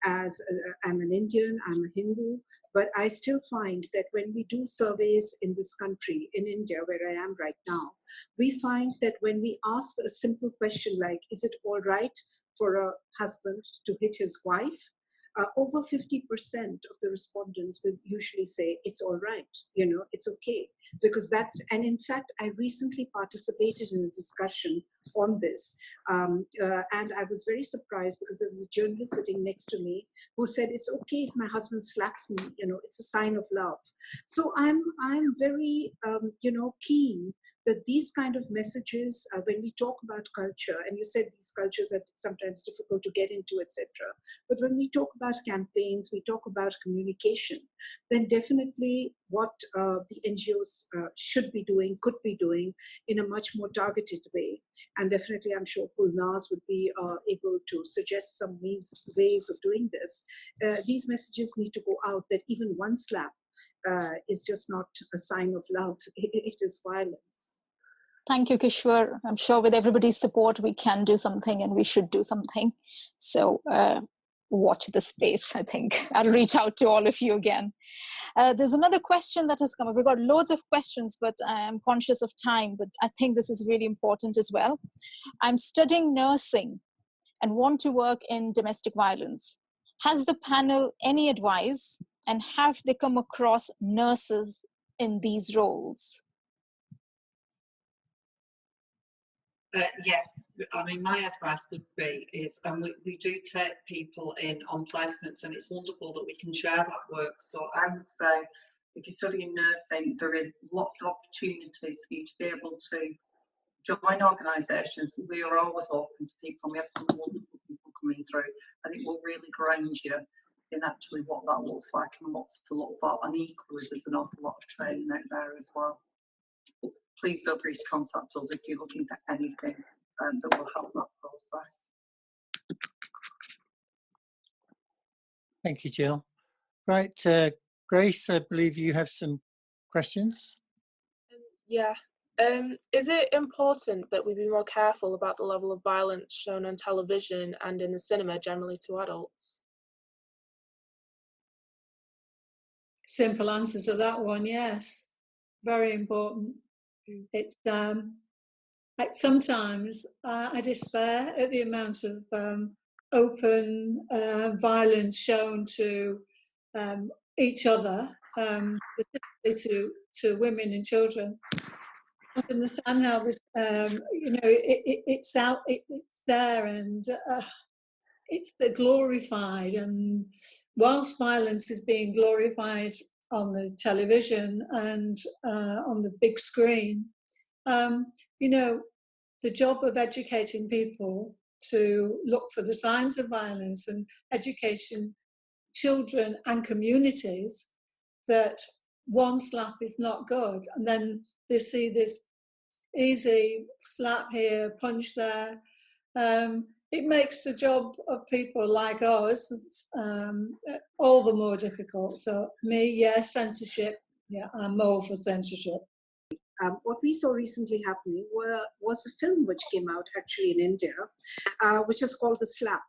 as I'm an Indian, I'm a Hindu, but I still find that when we do surveys in this country, in India, where I am right now, we find that when we ask a simple question like, is it all right for a husband to hit his wife? over 50% of the respondents will usually say it's all right, it's okay. Because and in fact, I recently participated in a discussion on this. And I was very surprised because there was a journalist sitting next to me who said, it's okay if my husband slaps me, it's a sign of love. So I'm very, keen that these kind of messages, when we talk about culture, and you said these cultures are sometimes difficult to get into, etc. But when we talk about campaigns, we talk about communication, then definitely what the NGOs should be doing, could be doing in a much more targeted way. And definitely, I'm sure Gulnaz would be able to suggest some ways of doing this. These messages need to go out that even one slap is just not a sign of love. It is violence. Thank you, Kishwar. I'm sure with everybody's support, we can do something and we should do something. So watch the space, I think. I'll reach out to all of you again. There's another question that has come up. We've got loads of questions, but I'm conscious of time, but I think this is really important as well. I'm studying nursing and want to work in domestic violence. Has the panel any advice, and have they come across nurses in these roles? Yes, I mean, my advice would be and we do take people in on placements, and it's wonderful that we can share that work. So I would say, if you're studying nursing, there is lots of opportunities for you to be able to join organisations. We are always open to people, and we have some wonderful people coming through. I think we'll really ground you in actually what that looks like and what's to look for. And equally, there's an awful lot of training out there as well. But please feel free to contact us if you're looking for anything that will help that process. Thank you, Jill. Right, Grace, I believe you have some questions. Yeah. Is it important that we be more careful about the level of violence shown on television and in the cinema generally to adults? Simple answer to that one, yes. Very important. It's like sometimes I despair at the amount of open violence shown to each other, specifically to women and children. I don't understand how this, it's out, it's there, and it's glorified. And whilst violence is being glorified on the television and on the big screen, the job of educating people to look for the signs of violence and education children and communities that one slap is not good, and then they see this easy slap here, punch there. It makes the job of people like us all the more difficult. So me, yes, censorship. Yeah, I'm more for censorship. What we saw recently happening was a film which came out actually in India, which was called The Slap.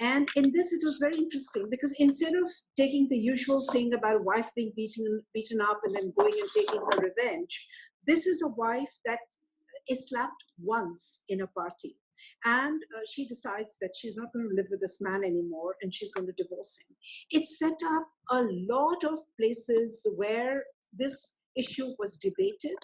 And in this, it was very interesting because instead of taking the usual thing about a wife being beaten up and then going and taking her revenge, this is a wife that is slapped once in a party. And she decides that she's not going to live with this man anymore and she's going to divorce him. It set up a lot of places where this issue was debated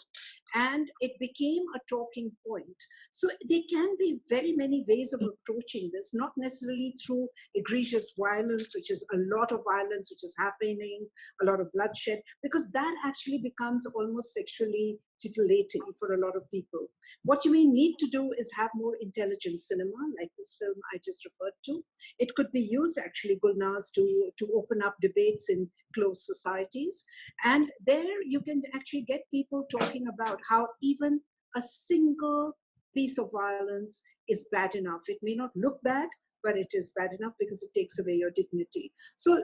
and it became a talking point. So there can be very many ways of approaching this, not necessarily through egregious violence, which is a lot of violence which is happening, a lot of bloodshed, because that actually becomes almost sexually titillating for a lot of people. What you may need to do is have more intelligent cinema, like this film I just referred to. It could be used actually, Gulnaz, to open up debates in closed societies. And there you can actually get people talking about how even a single piece of violence is bad enough. It may not look bad, but it is bad enough because it takes away your dignity. So,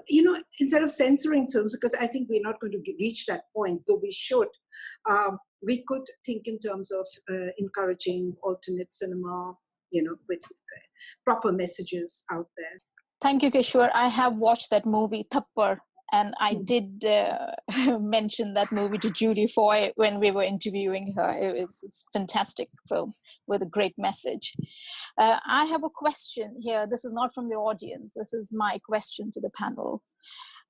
instead of censoring films, because I think we're not going to reach that point, though we should, we could think in terms of encouraging alternate cinema, with proper messages out there. Thank you, Kishwar. I have watched that movie, Thappar, And I did mention that movie to Judy Foy when we were interviewing her. It was a fantastic film with a great message. I have a question here. This is not from the audience. This is my question to the panel.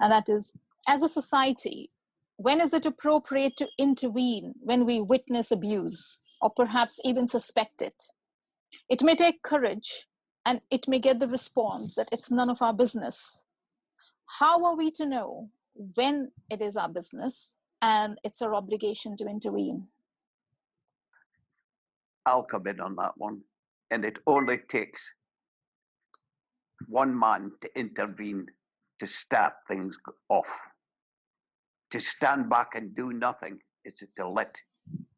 And that is, as a society, when is it appropriate to intervene when we witness abuse or perhaps even suspect it? It may take courage and it may get the response that it's none of our business. How are we to know when it is our business and it's our obligation to intervene? I'll come in on that one. And it only takes one man to intervene to start things off. To stand back and do nothing is to let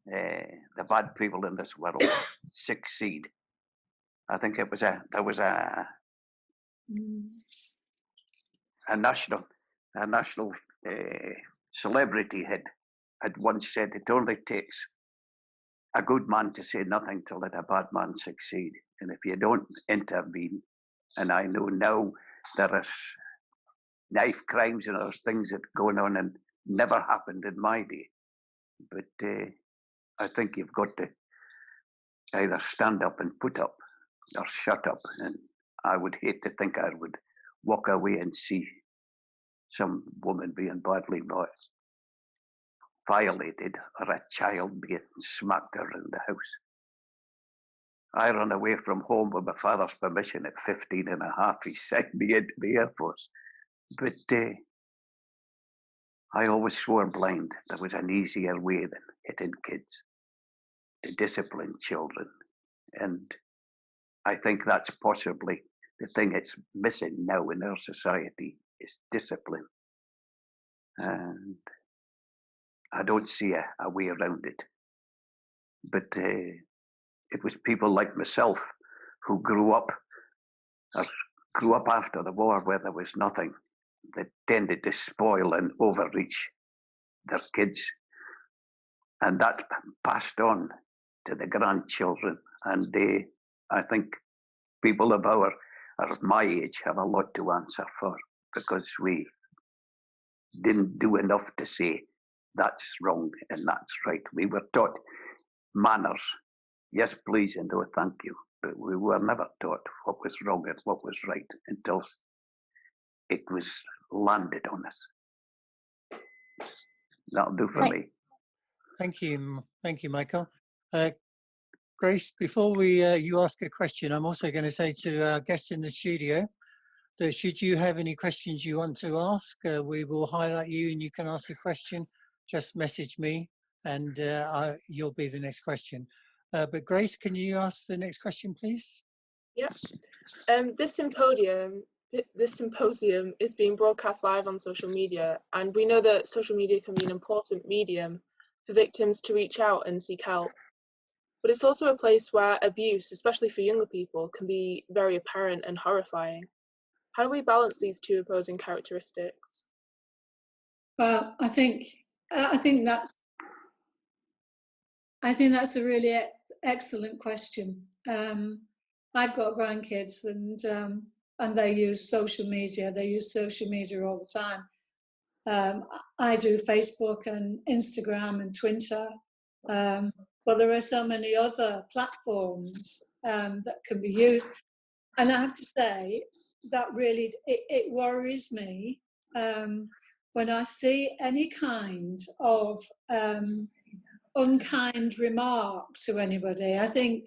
the bad people in this world succeed. I think there was a national celebrity had once said it only takes a good man to say nothing to let a bad man succeed. And if you don't intervene, and I know now there is knife crimes and there's things that are going on and never happened in my day, but I think you've got to either stand up and put up or shut up. And I would hate to think I would walk away and see some woman being badly violated or a child being smacked around the house. I ran away from home with my father's permission at 15 and a half. He sent me into the Air Force. But I always swore blind there was an easier way than hitting kids, to discipline children. And I think that's possibly the thing that's missing now in our society is discipline. And I don't see a way around it. But it was people like myself who grew up after the war where there was nothing, that tended to spoil and overreach their kids. And that passed on to the grandchildren. And I think people of my age have a lot to answer for, because we didn't do enough to say that's wrong and that's right. We were taught manners, yes please and no thank you, but we were never taught what was wrong and what was right until it was landed on us. That'll do for me. Thank you, Michael. Grace, before you ask a question, I'm also going to say to our guests in the studio that should you have any questions you want to ask, we will highlight you and you can ask the question. Just message me and you'll be the next question. But Grace, can you ask the next question, please? Yeah. This symposium is being broadcast live on social media, and we know that social media can be an important medium for victims to reach out and seek help. But it's also a place where abuse, especially for younger people, can be very apparent and horrifying. How do we balance these two opposing characteristics? Well, I think that's a really excellent question. I've got grandkids, and they use social media. They use social media all the time. I do Facebook and Instagram and Twitter. But there are so many other platforms that can be used. And I have to say that really, it worries me when I see any kind of unkind remark to anybody. I think,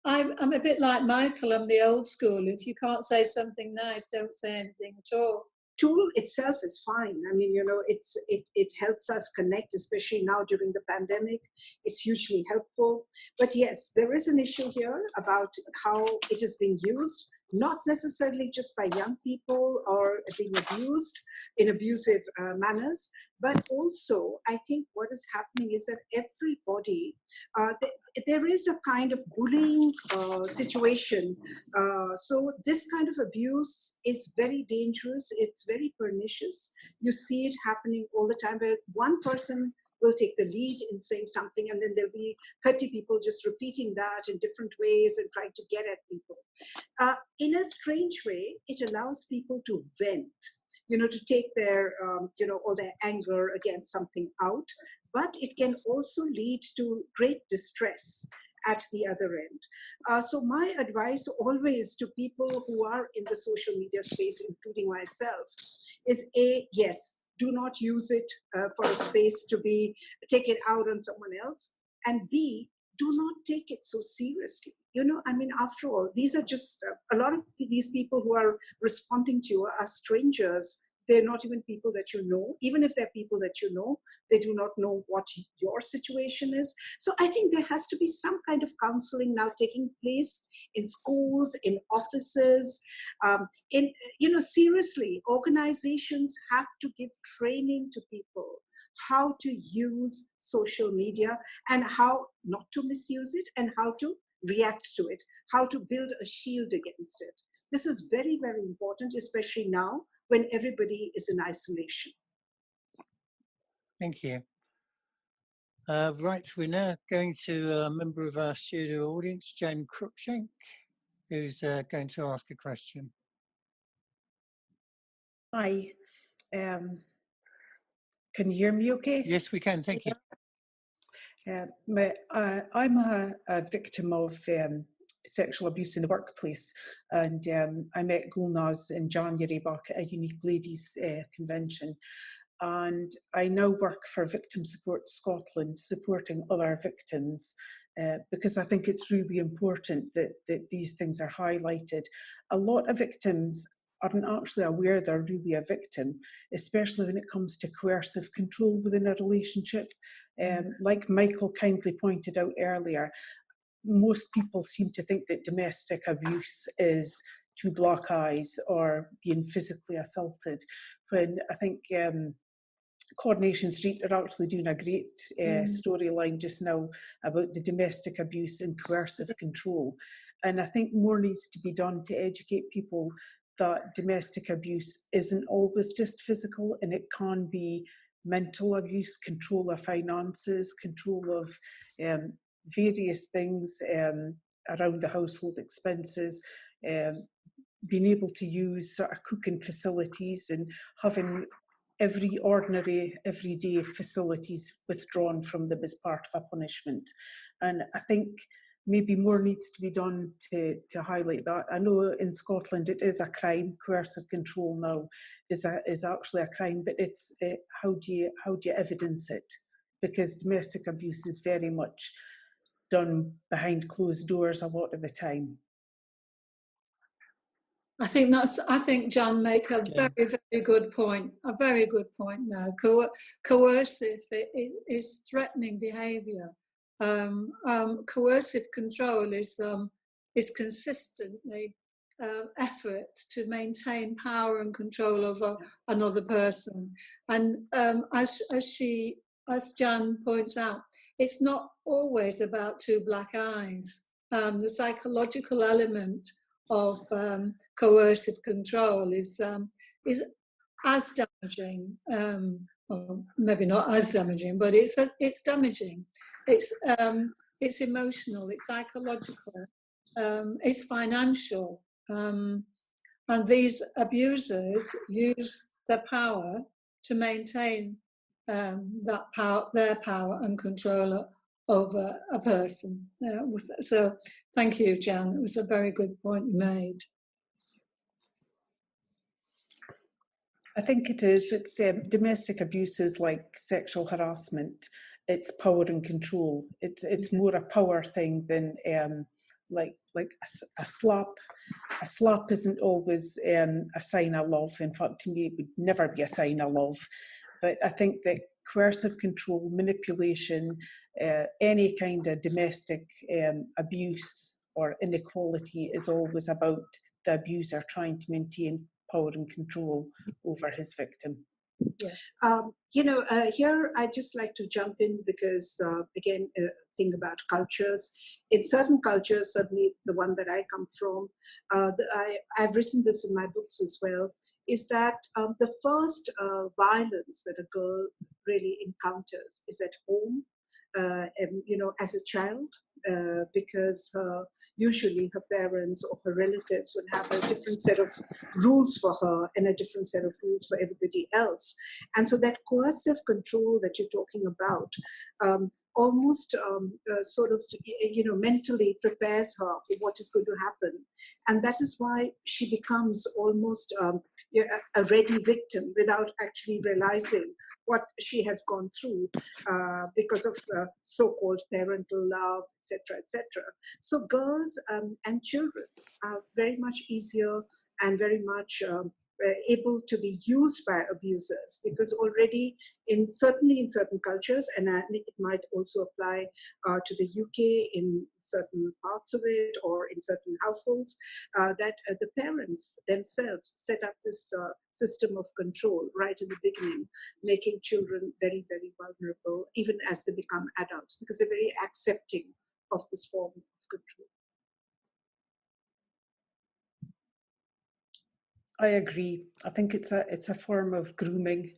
I'm a bit like Michael. I'm the old school. If you can't say something nice, don't say anything at all. Tool itself is fine. I mean, it helps us connect, especially now during the pandemic. It's hugely helpful. But yes, there is an issue here about how it is being used, not necessarily just by young people or being abused in abusive manners, but also I think what is happening is that everybody, there is a kind of bullying situation. So this kind of abuse is very dangerous. It's very pernicious. You see it happening all the time where one person will take the lead in saying something, and then there'll be 30 people just repeating that in different ways and trying to get at people. In a strange way, it allows people to vent. to take their, or their anger against something out, but it can also lead to great distress at the other end. So my advice always to people who are in the social media space, including myself, is yes, do not use it for a space to be taken out on someone else, and B, do not take it so seriously. After all, these are just a lot of these people who are responding to you are strangers. They're not even people that you know. Even if they're people that you know, they do not know what your situation is. So I think there has to be some kind of counseling now taking place in schools, in offices. Seriously, organizations have to give training to people how to use social media and how not to misuse it and how to react to it, how to build a shield against it. This is very, very important, especially now when everybody is in isolation. Thank you. Right, we're now going to a member of our studio audience, Jen Cruikshank, who's going to ask a question. Hi, can you hear me okay? Yes, we can, thank you. I'm a victim of sexual abuse in the workplace, and I met Gulnaz in January back at a Unique Ladies convention, and I now work for Victim Support Scotland, supporting other victims, because I think it's really important that these things are highlighted. A lot of victims aren't actually aware they're really a victim, especially when it comes to coercive control within a relationship. Like Michael kindly pointed out earlier, most people seem to think that domestic abuse is two black eyes or being physically assaulted, when I think Coronation Street are actually doing a great storyline just now about the domestic abuse and coercive control. And I think more needs to be done to educate people that domestic abuse isn't always just physical, and it can be mental abuse, control of finances, control of various things around the household expenses, being able to use sort of cooking facilities and having every ordinary, everyday facilities withdrawn from them as part of a punishment. And I think maybe more needs to be done to highlight that. I know in Scotland it is a crime. Coercive control now is actually a crime, but it's how do you evidence it? Because domestic abuse is very much done behind closed doors a lot of the time. I think Jan make a very, very good point. A very good point now. Coercive is threatening behaviour. Coercive control is consistently effort to maintain power and control over another person. And as Jan points out, it's not always about two black eyes. The psychological element of coercive control is as damaging, or maybe not as damaging, but it's damaging. It's emotional, it's psychological, it's financial, and these abusers use their power to maintain that power, their power and control over a person. So thank you, Jan. It was a very good point you made. I think it is. It's domestic abuse is like sexual harassment. It's power and control. It's more a power thing than like a slap. A slap isn't always a sign of love. In fact, to me, it would never be a sign of love. But I think that coercive control, manipulation, any kind of domestic abuse or inequality is always about the abuser trying to maintain power and control over his victim. Yeah. Here I'd just like to jump in because, again, think about cultures. In certain cultures, certainly the one that I come from, I've written this in my books as well, is that the first violence that a girl really encounters is at home, as a child. because usually her parents or her relatives would have a different set of rules for her and a different set of rules for everybody else. And so that coercive control that you're talking about almost sort of, mentally prepares her for what is going to happen. And that is why she becomes almost a ready victim without actually realizing what she has gone through because of so-called parental love, etc., etc. So girls and children are very much easier and very much able to be used by abusers, because already certainly in certain cultures, and it might also apply to the UK in certain parts of it or in certain households, that the parents themselves set up this system of control right in the beginning, making children very, very vulnerable even as they become adults, because they're very accepting of this form of control. I agree. I think it's a form of grooming.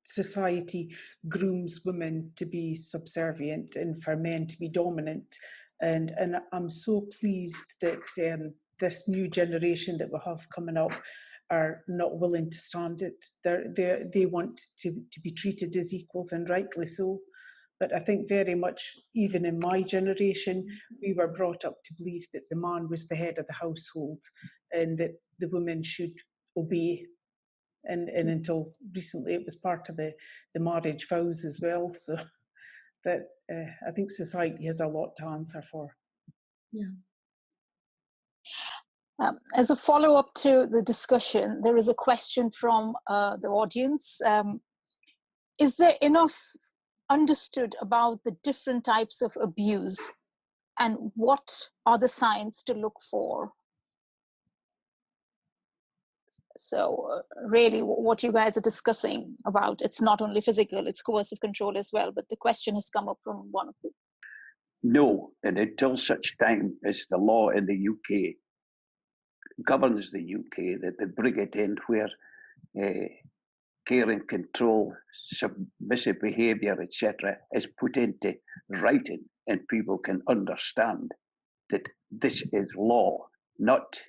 Society grooms women to be subservient and for men to be dominant. And I'm so pleased that this new generation that we have coming up are not willing to stand it. They want to be treated as equals, and rightly so. But I think very much, even in my generation, we were brought up to believe that the man was the head of the household and that the women should obey. And until recently, it was part of the marriage vows as well. So that I think society has a lot to answer for. Yeah. As a follow-up to the discussion, there is a question from the audience. Is there enough understood about the different types of abuse, and what are the signs to look for? So really what you guys are discussing about, it's not only physical, it's coercive control as well, but the question has come up from one of the... No, and until such time as the law in the UK governs the UK, that they bring it in where care and control, submissive behaviour, etc., is put into writing, and people can understand that this is law, not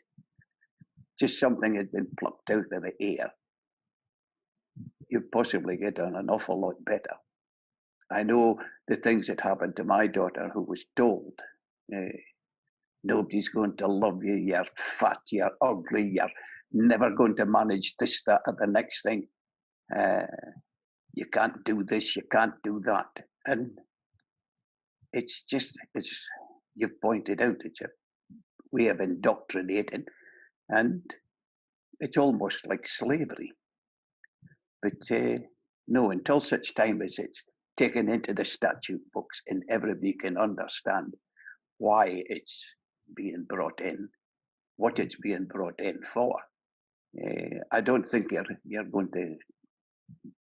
just something has been plucked out of the air, you possibly get on an awful lot better. I know the things that happened to my daughter, who was told, nobody's going to love you, you're fat, you're ugly, you're never going to manage this, that, or the next thing. You can't do this, you can't do that. And it's just, it's, you've pointed out, it's a way of indoctrinating, and it's almost like slavery. But no, until such time as it's taken into the statute books and everybody can understand why it's being brought in, what it's being brought in for, I don't think you're going to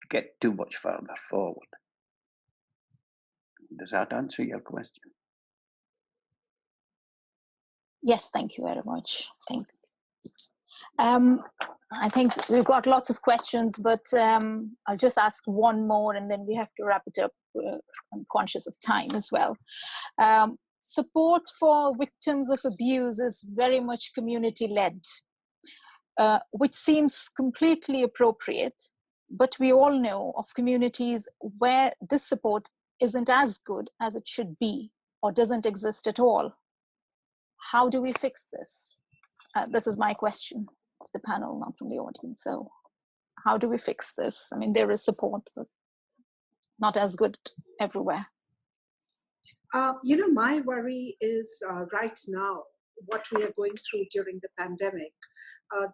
get too much further forward. Does that answer your question? Yes, thank you very much. Thank you. I think we've got lots of questions, but I'll just ask one more and then we have to wrap it up. I'm conscious of time as well. Support for victims of abuse is very much community-led, which seems completely appropriate, but we all know of communities where this support isn't as good as it should be or doesn't exist at all. How do we fix this? This is my question to the panel, not from the audience. So how do we fix this? I mean, there is support, but not as good everywhere. My worry is right now, what we are going through during the pandemic,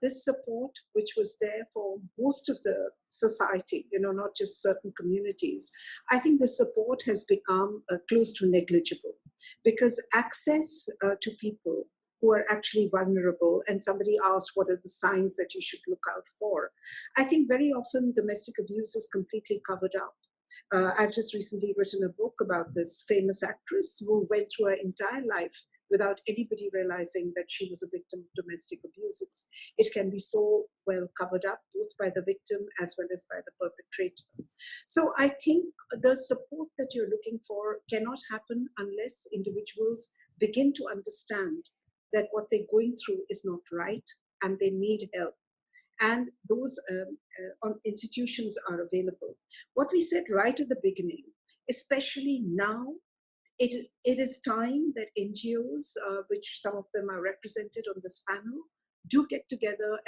this support, which was there for most of the society, not just certain communities, I think the support has become close to negligible, because access to people who are actually vulnerable, and somebody asked what are the signs that you should look out for. I think very often domestic abuse is completely covered up. I've just recently written a book about this famous actress who went through her entire life without anybody realizing that she was a victim of domestic abuse. It can be so well covered up, both by the victim as well as by the perpetrator. So I think the support that you're looking for cannot happen unless individuals begin to understand that what they're going through is not right and they need help. And those institutions are available. What we said right at the beginning, especially now, it is time that NGOs, which some of them are represented on this panel, do get together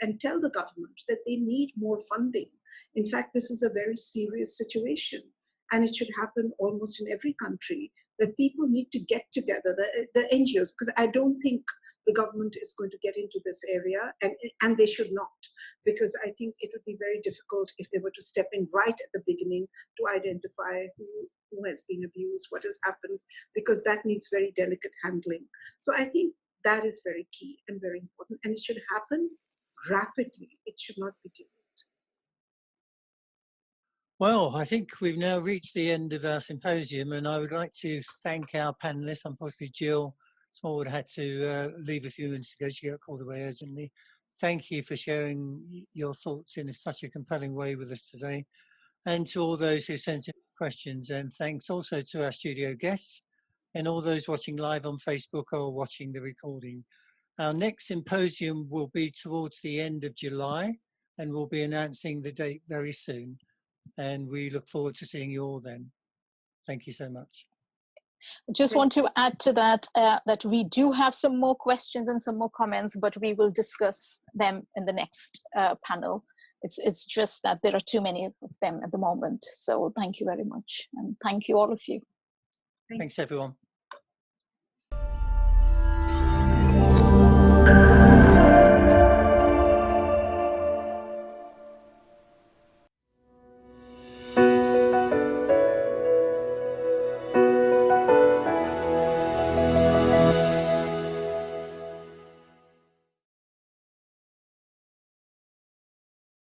and tell the government that they need more funding. In fact, this is a very serious situation, and it should happen almost in every country, that people need to get together, the NGOs, because I don't think the government is going to get into this area, and they should not, because I think it would be very difficult if they were to step in right at the beginning to identify who has been abused, what has happened, because that needs very delicate handling. So I think that is very key and very important, and it should happen rapidly. It should not be delayed. Well, I think we've now reached the end of our symposium, and I would like to thank our panelists. Unfortunately, Jill Smallwood had to leave a few minutes ago. She got called away urgently. Thank you for sharing your thoughts in such a compelling way with us today. And to all those who sent in questions, and thanks also to our studio guests and all those watching live on Facebook or watching the recording. Our next symposium will be towards the end of July, and we'll be announcing the date very soon. And we look forward to seeing you all then. Thank you so much. Just want to add to that, that we do have some more questions and some more comments, but we will discuss them in the next panel. It's just that there are too many of them at the moment. So thank you very much. And thank you, all of you. Thanks, everyone.